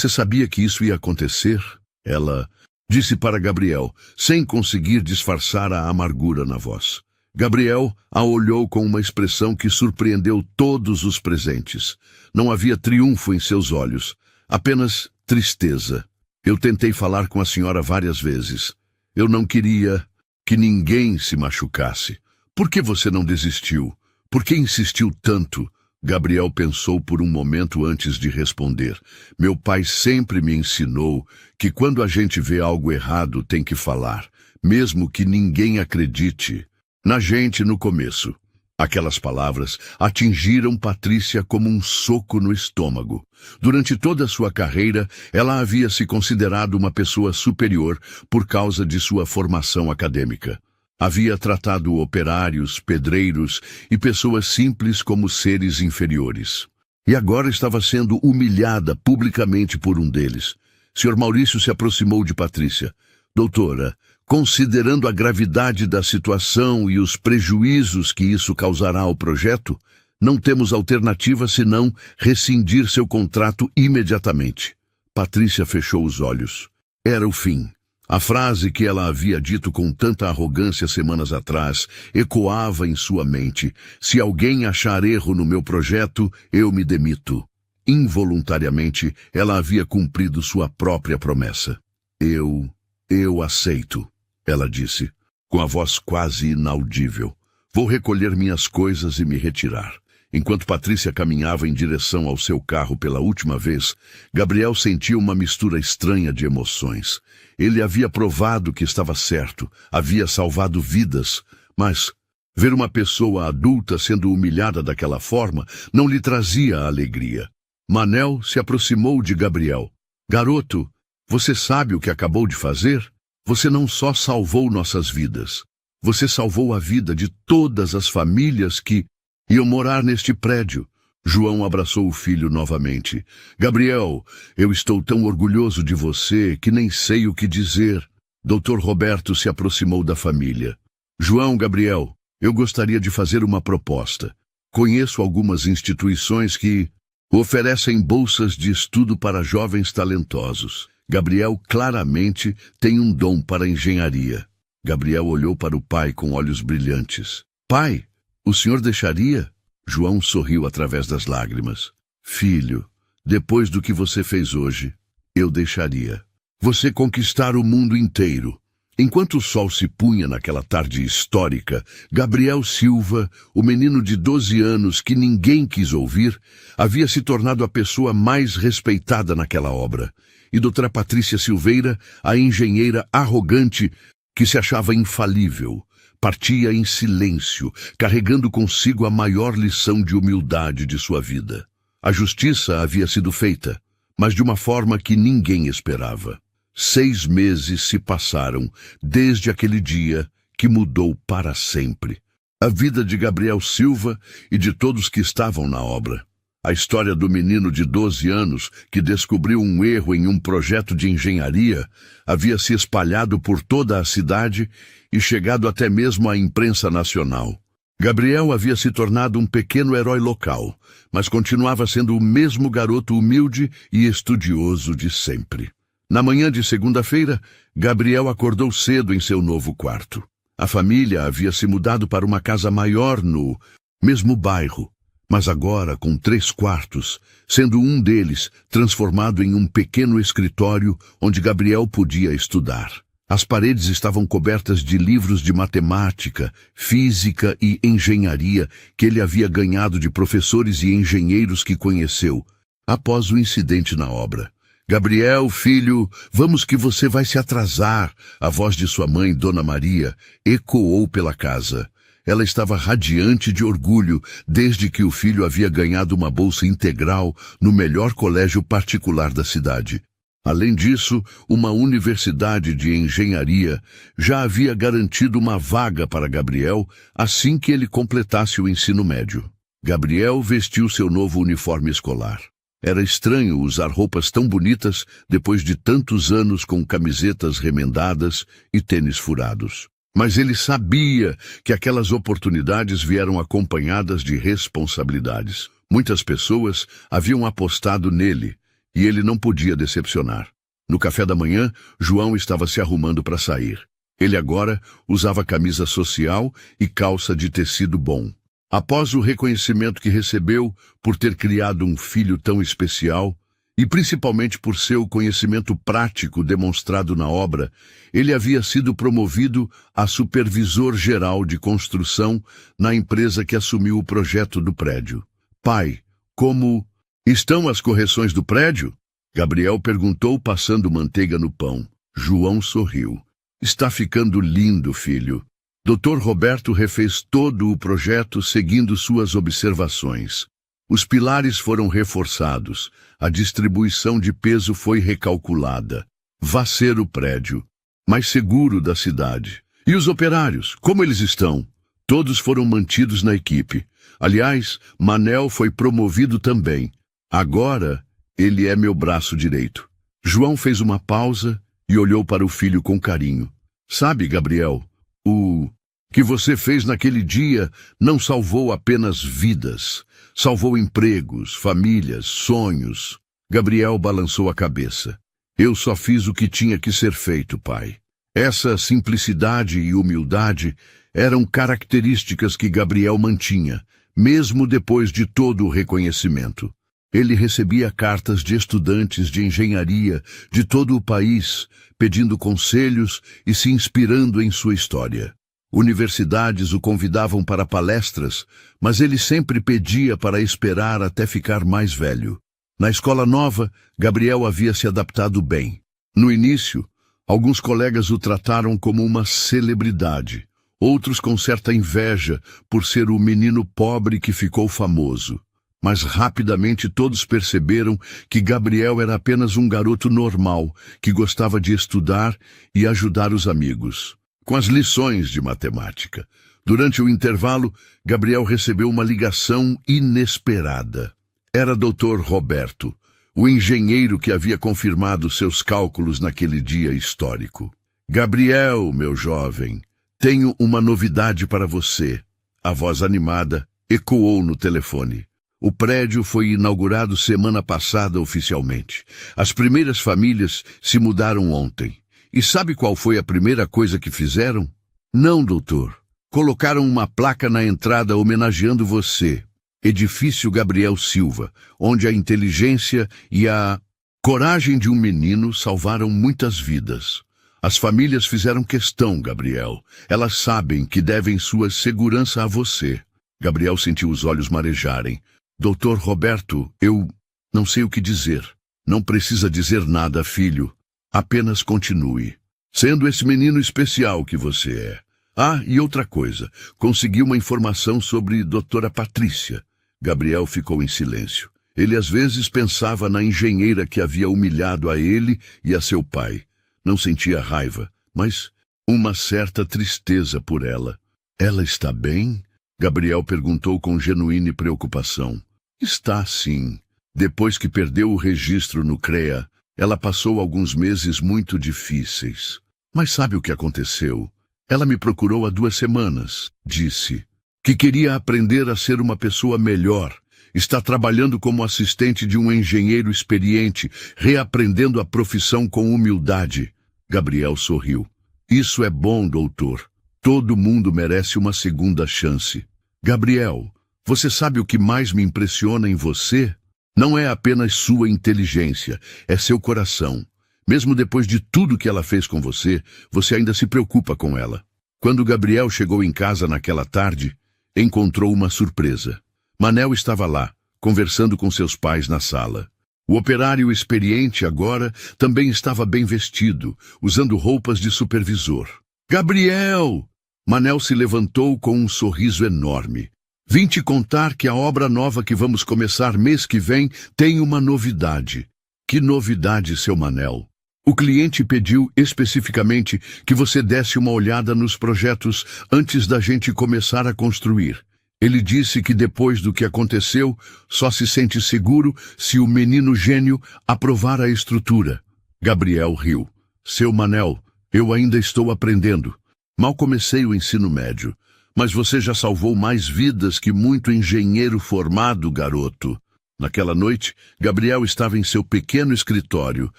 Speaker 1: sabia que isso ia acontecer? Ela disse para Gabriel, sem conseguir disfarçar a amargura na voz. Gabriel a olhou com uma expressão que surpreendeu todos os presentes. Não havia triunfo em seus olhos, apenas tristeza. Eu tentei falar com a senhora várias vezes. Eu não queria que ninguém se machucasse. Por que você não desistiu? Por que insistiu tanto? Gabriel pensou por um momento antes de responder. Meu pai sempre me ensinou que quando a gente vê algo errado tem que falar, mesmo que ninguém acredite. Na gente no começo. Aquelas palavras atingiram Patrícia como um soco no estômago. Durante toda a sua carreira, ela havia se considerado uma pessoa superior por causa de sua formação acadêmica. Havia tratado operários, pedreiros e pessoas simples como seres inferiores. E agora estava sendo humilhada publicamente por um deles. Sr. Maurício se aproximou de Patrícia. Doutora, Considerando a gravidade da situação e os prejuízos que isso causará ao projeto, não temos alternativa senão rescindir seu contrato imediatamente. Patrícia fechou os olhos. Era o fim. A frase que ela havia dito com tanta arrogância semanas atrás ecoava em sua mente. Se alguém achar erro no meu projeto, eu me demito. Involuntariamente, ela havia cumprido sua própria promessa. Eu aceito, ela disse, com a voz quase inaudível. Vou recolher minhas coisas e me retirar. Enquanto Patrícia caminhava em direção ao seu carro pela última vez, Gabriel sentia uma mistura estranha de emoções. Ele havia provado que estava certo, havia salvado vidas, mas ver uma pessoa adulta sendo humilhada daquela forma não lhe trazia alegria. Manel se aproximou de Gabriel. Garoto, você sabe o que acabou de fazer? Você não só salvou nossas vidas, você salvou a vida de todas as famílias que iam morar neste prédio. João abraçou o filho novamente. Gabriel, eu estou tão orgulhoso de você que nem sei o que dizer. Dr. Roberto se aproximou da família. João, Gabriel, eu gostaria de fazer uma proposta. Conheço algumas instituições que oferecem bolsas de estudo para jovens talentosos. Gabriel claramente tem um dom para engenharia. Gabriel olhou para o pai com olhos brilhantes. Pai, o senhor deixaria? João sorriu através das lágrimas. Filho, depois do que você fez hoje, eu deixaria. Você conquistar o mundo inteiro. Enquanto o sol se punha naquela tarde histórica, Gabriel Silva, o menino de 12 anos que ninguém quis ouvir, havia se tornado a pessoa mais respeitada naquela obra. E doutora Patrícia Silveira, a engenheira arrogante que se achava infalível, partia em silêncio, carregando consigo a maior lição de humildade de sua vida. A justiça havia sido feita, mas de uma forma que ninguém esperava. 6 meses se passaram desde aquele dia que mudou para sempre a vida de Gabriel Silva e de todos que estavam na obra. A história do menino de 12 anos que descobriu um erro em um projeto de engenharia havia se espalhado por toda a cidade e chegado até mesmo à imprensa nacional. Gabriel havia se tornado um pequeno herói local, mas continuava sendo o mesmo garoto humilde e estudioso de sempre. Na manhã de segunda-feira, Gabriel acordou cedo em seu novo quarto. A família havia se mudado para uma casa maior no mesmo bairro, mas agora com 3 quartos, sendo um deles transformado em um pequeno escritório onde Gabriel podia estudar. As paredes estavam cobertas de livros de matemática, física e engenharia que ele havia ganhado de professores e engenheiros que conheceu após o incidente na obra. Gabriel, filho, vamos que você vai se atrasar. A voz de sua mãe, Dona Maria, ecoou pela casa. Ela estava radiante de orgulho desde que o filho havia ganhado uma bolsa integral no melhor colégio particular da cidade. Além disso, uma universidade de engenharia já havia garantido uma vaga para Gabriel assim que ele completasse o ensino médio. Gabriel vestiu seu novo uniforme escolar. Era estranho usar roupas tão bonitas depois de tantos anos com camisetas remendadas e tênis furados. Mas ele sabia que aquelas oportunidades vieram acompanhadas de responsabilidades. Muitas pessoas haviam apostado nele e ele não podia decepcionar. No café da manhã, João estava se arrumando para sair. Ele agora usava camisa social e calça de tecido bom. Após o reconhecimento que recebeu por ter criado um filho tão especial, e principalmente por seu conhecimento prático demonstrado na obra, ele havia sido promovido a supervisor geral de construção na empresa que assumiu o projeto do prédio. Pai, como estão as correções do prédio? Gabriel perguntou, passando manteiga no pão. João sorriu. Está ficando lindo, filho. Dr. Roberto refez todo o projeto seguindo suas observações. Os pilares foram reforçados, a distribuição de peso foi recalculada. Vai ser o prédio mais seguro da cidade. E os operários, como eles estão? Todos foram mantidos na equipe. Aliás, Manel foi promovido também. Agora, ele é meu braço direito. João fez uma pausa e olhou para o filho com carinho. Sabe, Gabriel, o que você fez naquele dia não salvou apenas vidas, salvou empregos, famílias, sonhos. Gabriel balançou a cabeça. Eu só fiz o que tinha que ser feito, pai. Essa simplicidade e humildade eram características que Gabriel mantinha, mesmo depois de todo o reconhecimento. Ele recebia cartas de estudantes de engenharia de todo o país, pedindo conselhos e se inspirando em sua história. Universidades o convidavam para palestras, mas ele sempre pedia para esperar até ficar mais velho. Na escola nova, Gabriel havia se adaptado bem. No início, alguns colegas o trataram como uma celebridade, outros com certa inveja por ser o menino pobre que ficou famoso. Mas rapidamente todos perceberam que Gabriel era apenas um garoto normal, que gostava de estudar e ajudar os amigos. Com as lições de matemática. Durante o intervalo, Gabriel recebeu uma ligação inesperada. Era Dr. Roberto, o engenheiro que havia confirmado seus cálculos naquele dia histórico. Gabriel, meu jovem, tenho uma novidade para você. A voz animada ecoou no telefone. O prédio foi inaugurado semana passada oficialmente. As primeiras famílias se mudaram ontem. E sabe qual foi a primeira coisa que fizeram? Não, doutor. Colocaram uma placa na entrada homenageando você. Edifício Gabriel Silva, onde a inteligência e a coragem de um menino salvaram muitas vidas. As famílias fizeram questão, Gabriel. Elas sabem que devem sua segurança a você. Gabriel sentiu os olhos marejarem. Doutor Roberto, eu não sei o que dizer. Não precisa dizer nada, filho. Apenas continue. Sendo esse menino especial que você é. Ah, e outra coisa. Consegui uma informação sobre doutora Patrícia. Gabriel ficou em silêncio. Ele às vezes pensava na engenheira que havia humilhado a ele e a seu pai. Não sentia raiva, mas uma certa tristeza por ela. Ela está bem? Gabriel perguntou com genuína preocupação. Está sim. Depois que perdeu o registro no CREA, ela passou alguns meses muito difíceis. Mas sabe o que aconteceu? Ela me procurou há 2 semanas. Disse que queria aprender a ser uma pessoa melhor. Está trabalhando como assistente de um engenheiro experiente, reaprendendo a profissão com humildade. Gabriel sorriu. Isso é bom, doutor. Todo mundo merece uma segunda chance. Gabriel, você sabe o que mais me impressiona em você? Não é apenas sua inteligência, é seu coração. Mesmo depois de tudo que ela fez com você, você ainda se preocupa com ela. Quando Gabriel chegou em casa naquela tarde, encontrou uma surpresa. Manel estava lá, conversando com seus pais na sala. O operário experiente agora também estava bem vestido, usando roupas de supervisor. Gabriel! Manel se levantou com um sorriso enorme. Vim te contar que a obra nova que vamos começar mês que vem tem uma novidade. Que novidade, seu Manel? O cliente pediu especificamente que você desse uma olhada nos projetos antes da gente começar a construir. Ele disse que depois do que aconteceu, só se sente seguro se o menino gênio aprovar a estrutura. Gabriel riu. Seu Manel, eu ainda estou aprendendo. Mal comecei o ensino médio, mas você já salvou mais vidas que muito engenheiro formado, garoto. Naquela noite, Gabriel estava em seu pequeno escritório,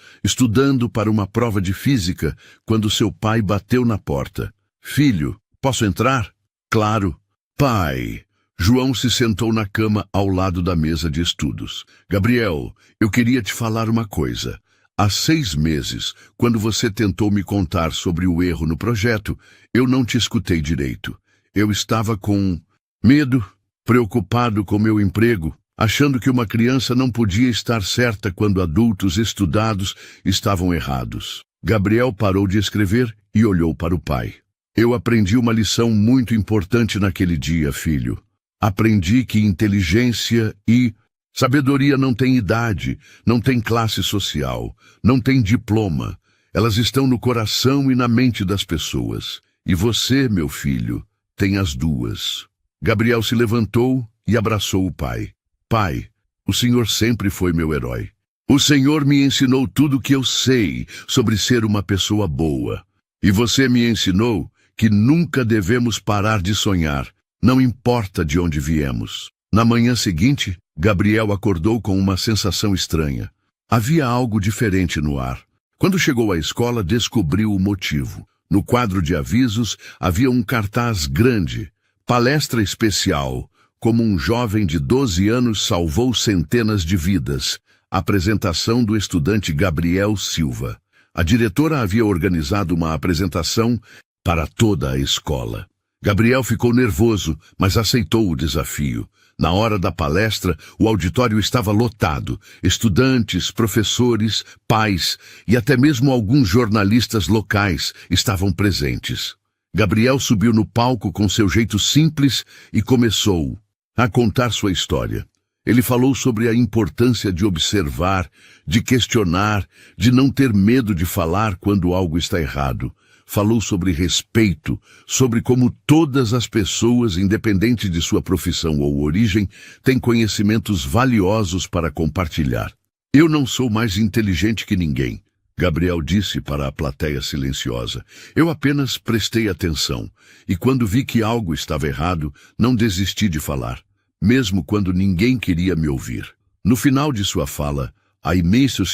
Speaker 1: estudando para uma prova de física, quando seu pai bateu na porta. Filho, posso entrar? Claro. Pai. João se sentou na cama ao lado da mesa de estudos. Gabriel, eu queria te falar uma coisa. Há 6 meses, quando você tentou me contar sobre o erro no projeto, eu não te escutei direito. Eu estava com medo, preocupado com meu emprego, achando que uma criança não podia estar certa quando adultos estudados estavam errados. Gabriel parou de escrever e olhou para o pai. Eu aprendi uma lição muito importante naquele dia, filho. Aprendi que inteligência e sabedoria não têm idade, não têm classe social, não têm diploma. Elas estão no coração e na mente das pessoas. E você, meu filho, tem as duas. Gabriel se levantou e abraçou o pai. Pai, o senhor sempre foi meu herói. O senhor me ensinou tudo o que eu sei sobre ser uma pessoa boa. E você me ensinou que nunca devemos parar de sonhar, não importa de onde viemos. Na manhã seguinte, Gabriel acordou com uma sensação estranha. Havia algo diferente no ar. Quando chegou à escola, descobriu o motivo. No quadro de avisos havia um cartaz grande: palestra especial, como um jovem de 12 anos salvou centenas de vidas. Apresentação do estudante Gabriel Silva. A diretora havia organizado uma apresentação para toda a escola. Gabriel ficou nervoso, mas aceitou o desafio. Na hora da palestra, o auditório estava lotado. Estudantes, professores, pais e até mesmo alguns jornalistas locais estavam presentes. Gabriel subiu no palco com seu jeito simples e começou a contar sua história. Ele falou sobre a importância de observar, de questionar, de não ter medo de falar quando algo está errado. Falou sobre respeito, sobre como todas as pessoas, independente de sua profissão ou origem, têm conhecimentos valiosos para compartilhar. Eu não sou mais inteligente que ninguém, Gabriel disse para a plateia silenciosa. Eu apenas prestei atenção, e quando vi que algo estava errado, não desisti de falar, mesmo quando ninguém queria me ouvir. No final de sua fala, a imensa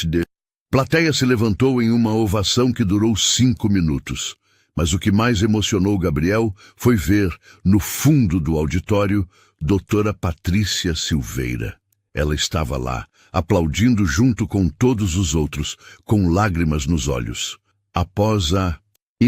Speaker 1: plateia se levantou em uma ovação que durou 5 minutos. Mas o que mais emocionou Gabriel foi ver, no fundo do auditório, doutora Patrícia Silveira. Ela estava lá, aplaudindo junto com todos os outros, com lágrimas nos olhos. Após a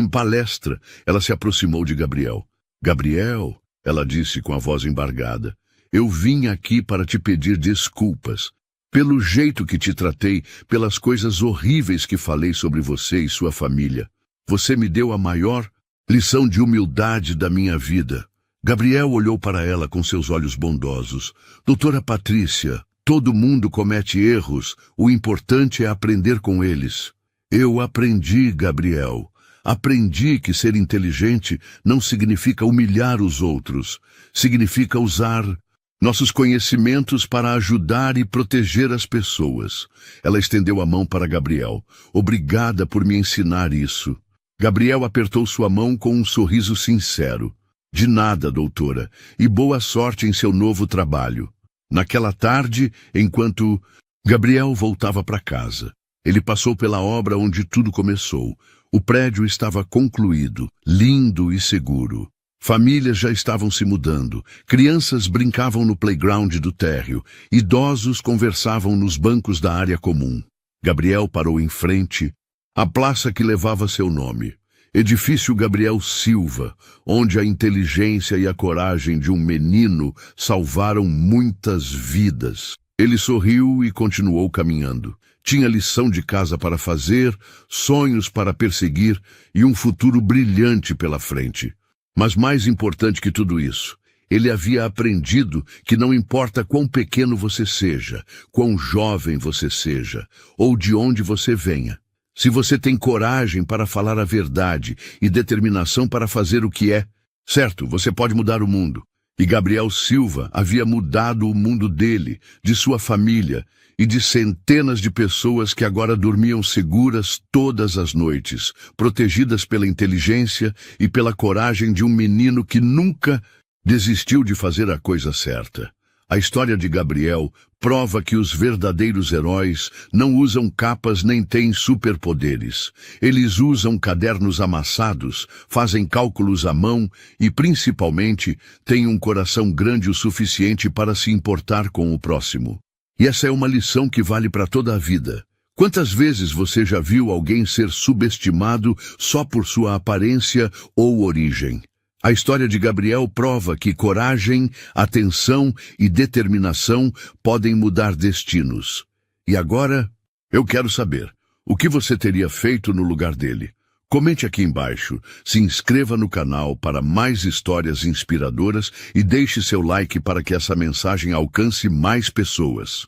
Speaker 1: palestra, ela se aproximou de Gabriel. Gabriel, ela disse com a voz embargada, eu vim aqui para te pedir desculpas. Pelo jeito que te tratei, pelas coisas horríveis que falei sobre você e sua família. Você me deu a maior lição de humildade da minha vida. Gabriel olhou para ela com seus olhos bondosos. Doutora Patrícia, todo mundo comete erros. O importante é aprender com eles. Eu aprendi, Gabriel. Aprendi que ser inteligente não significa humilhar os outros. Significa usar nossos conhecimentos para ajudar e proteger as pessoas. Ela estendeu a mão para Gabriel. Obrigada por me ensinar isso. Gabriel apertou sua mão com um sorriso sincero. De nada, doutora, e boa sorte em seu novo trabalho. Naquela tarde, enquanto Gabriel voltava para casa, ele passou pela obra onde tudo começou. O prédio estava concluído, lindo e seguro. Famílias já estavam se mudando, crianças brincavam no playground do térreo, idosos conversavam nos bancos da área comum. Gabriel parou em frente à praça que levava seu nome, Edifício Gabriel Silva, onde a inteligência e a coragem de um menino salvaram muitas vidas. Ele sorriu e continuou caminhando. Tinha lição de casa para fazer, sonhos para perseguir e um futuro brilhante pela frente. Mas mais importante que tudo isso, ele havia aprendido que não importa quão pequeno você seja, quão jovem você seja, ou de onde você venha, se você tem coragem para falar a verdade e determinação para fazer o que é certo, você pode mudar o mundo. E Gabriel Silva havia mudado o mundo dele, de sua família e de centenas de pessoas que agora dormiam seguras todas as noites, protegidas pela inteligência e pela coragem de um menino que nunca desistiu de fazer a coisa certa. A história de Gabriel prova que os verdadeiros heróis não usam capas nem têm superpoderes. Eles usam cadernos amassados, fazem cálculos à mão e, principalmente, têm um coração grande o suficiente para se importar com o próximo. E essa é uma lição que vale para toda a vida. Quantas vezes você já viu alguém ser subestimado só por sua aparência ou origem? A história de Gabriel prova que coragem, atenção e determinação podem mudar destinos. E agora, eu quero saber, o que você teria feito no lugar dele? Comente aqui embaixo, se inscreva no canal para mais histórias inspiradoras e deixe seu like para que essa mensagem alcance mais pessoas.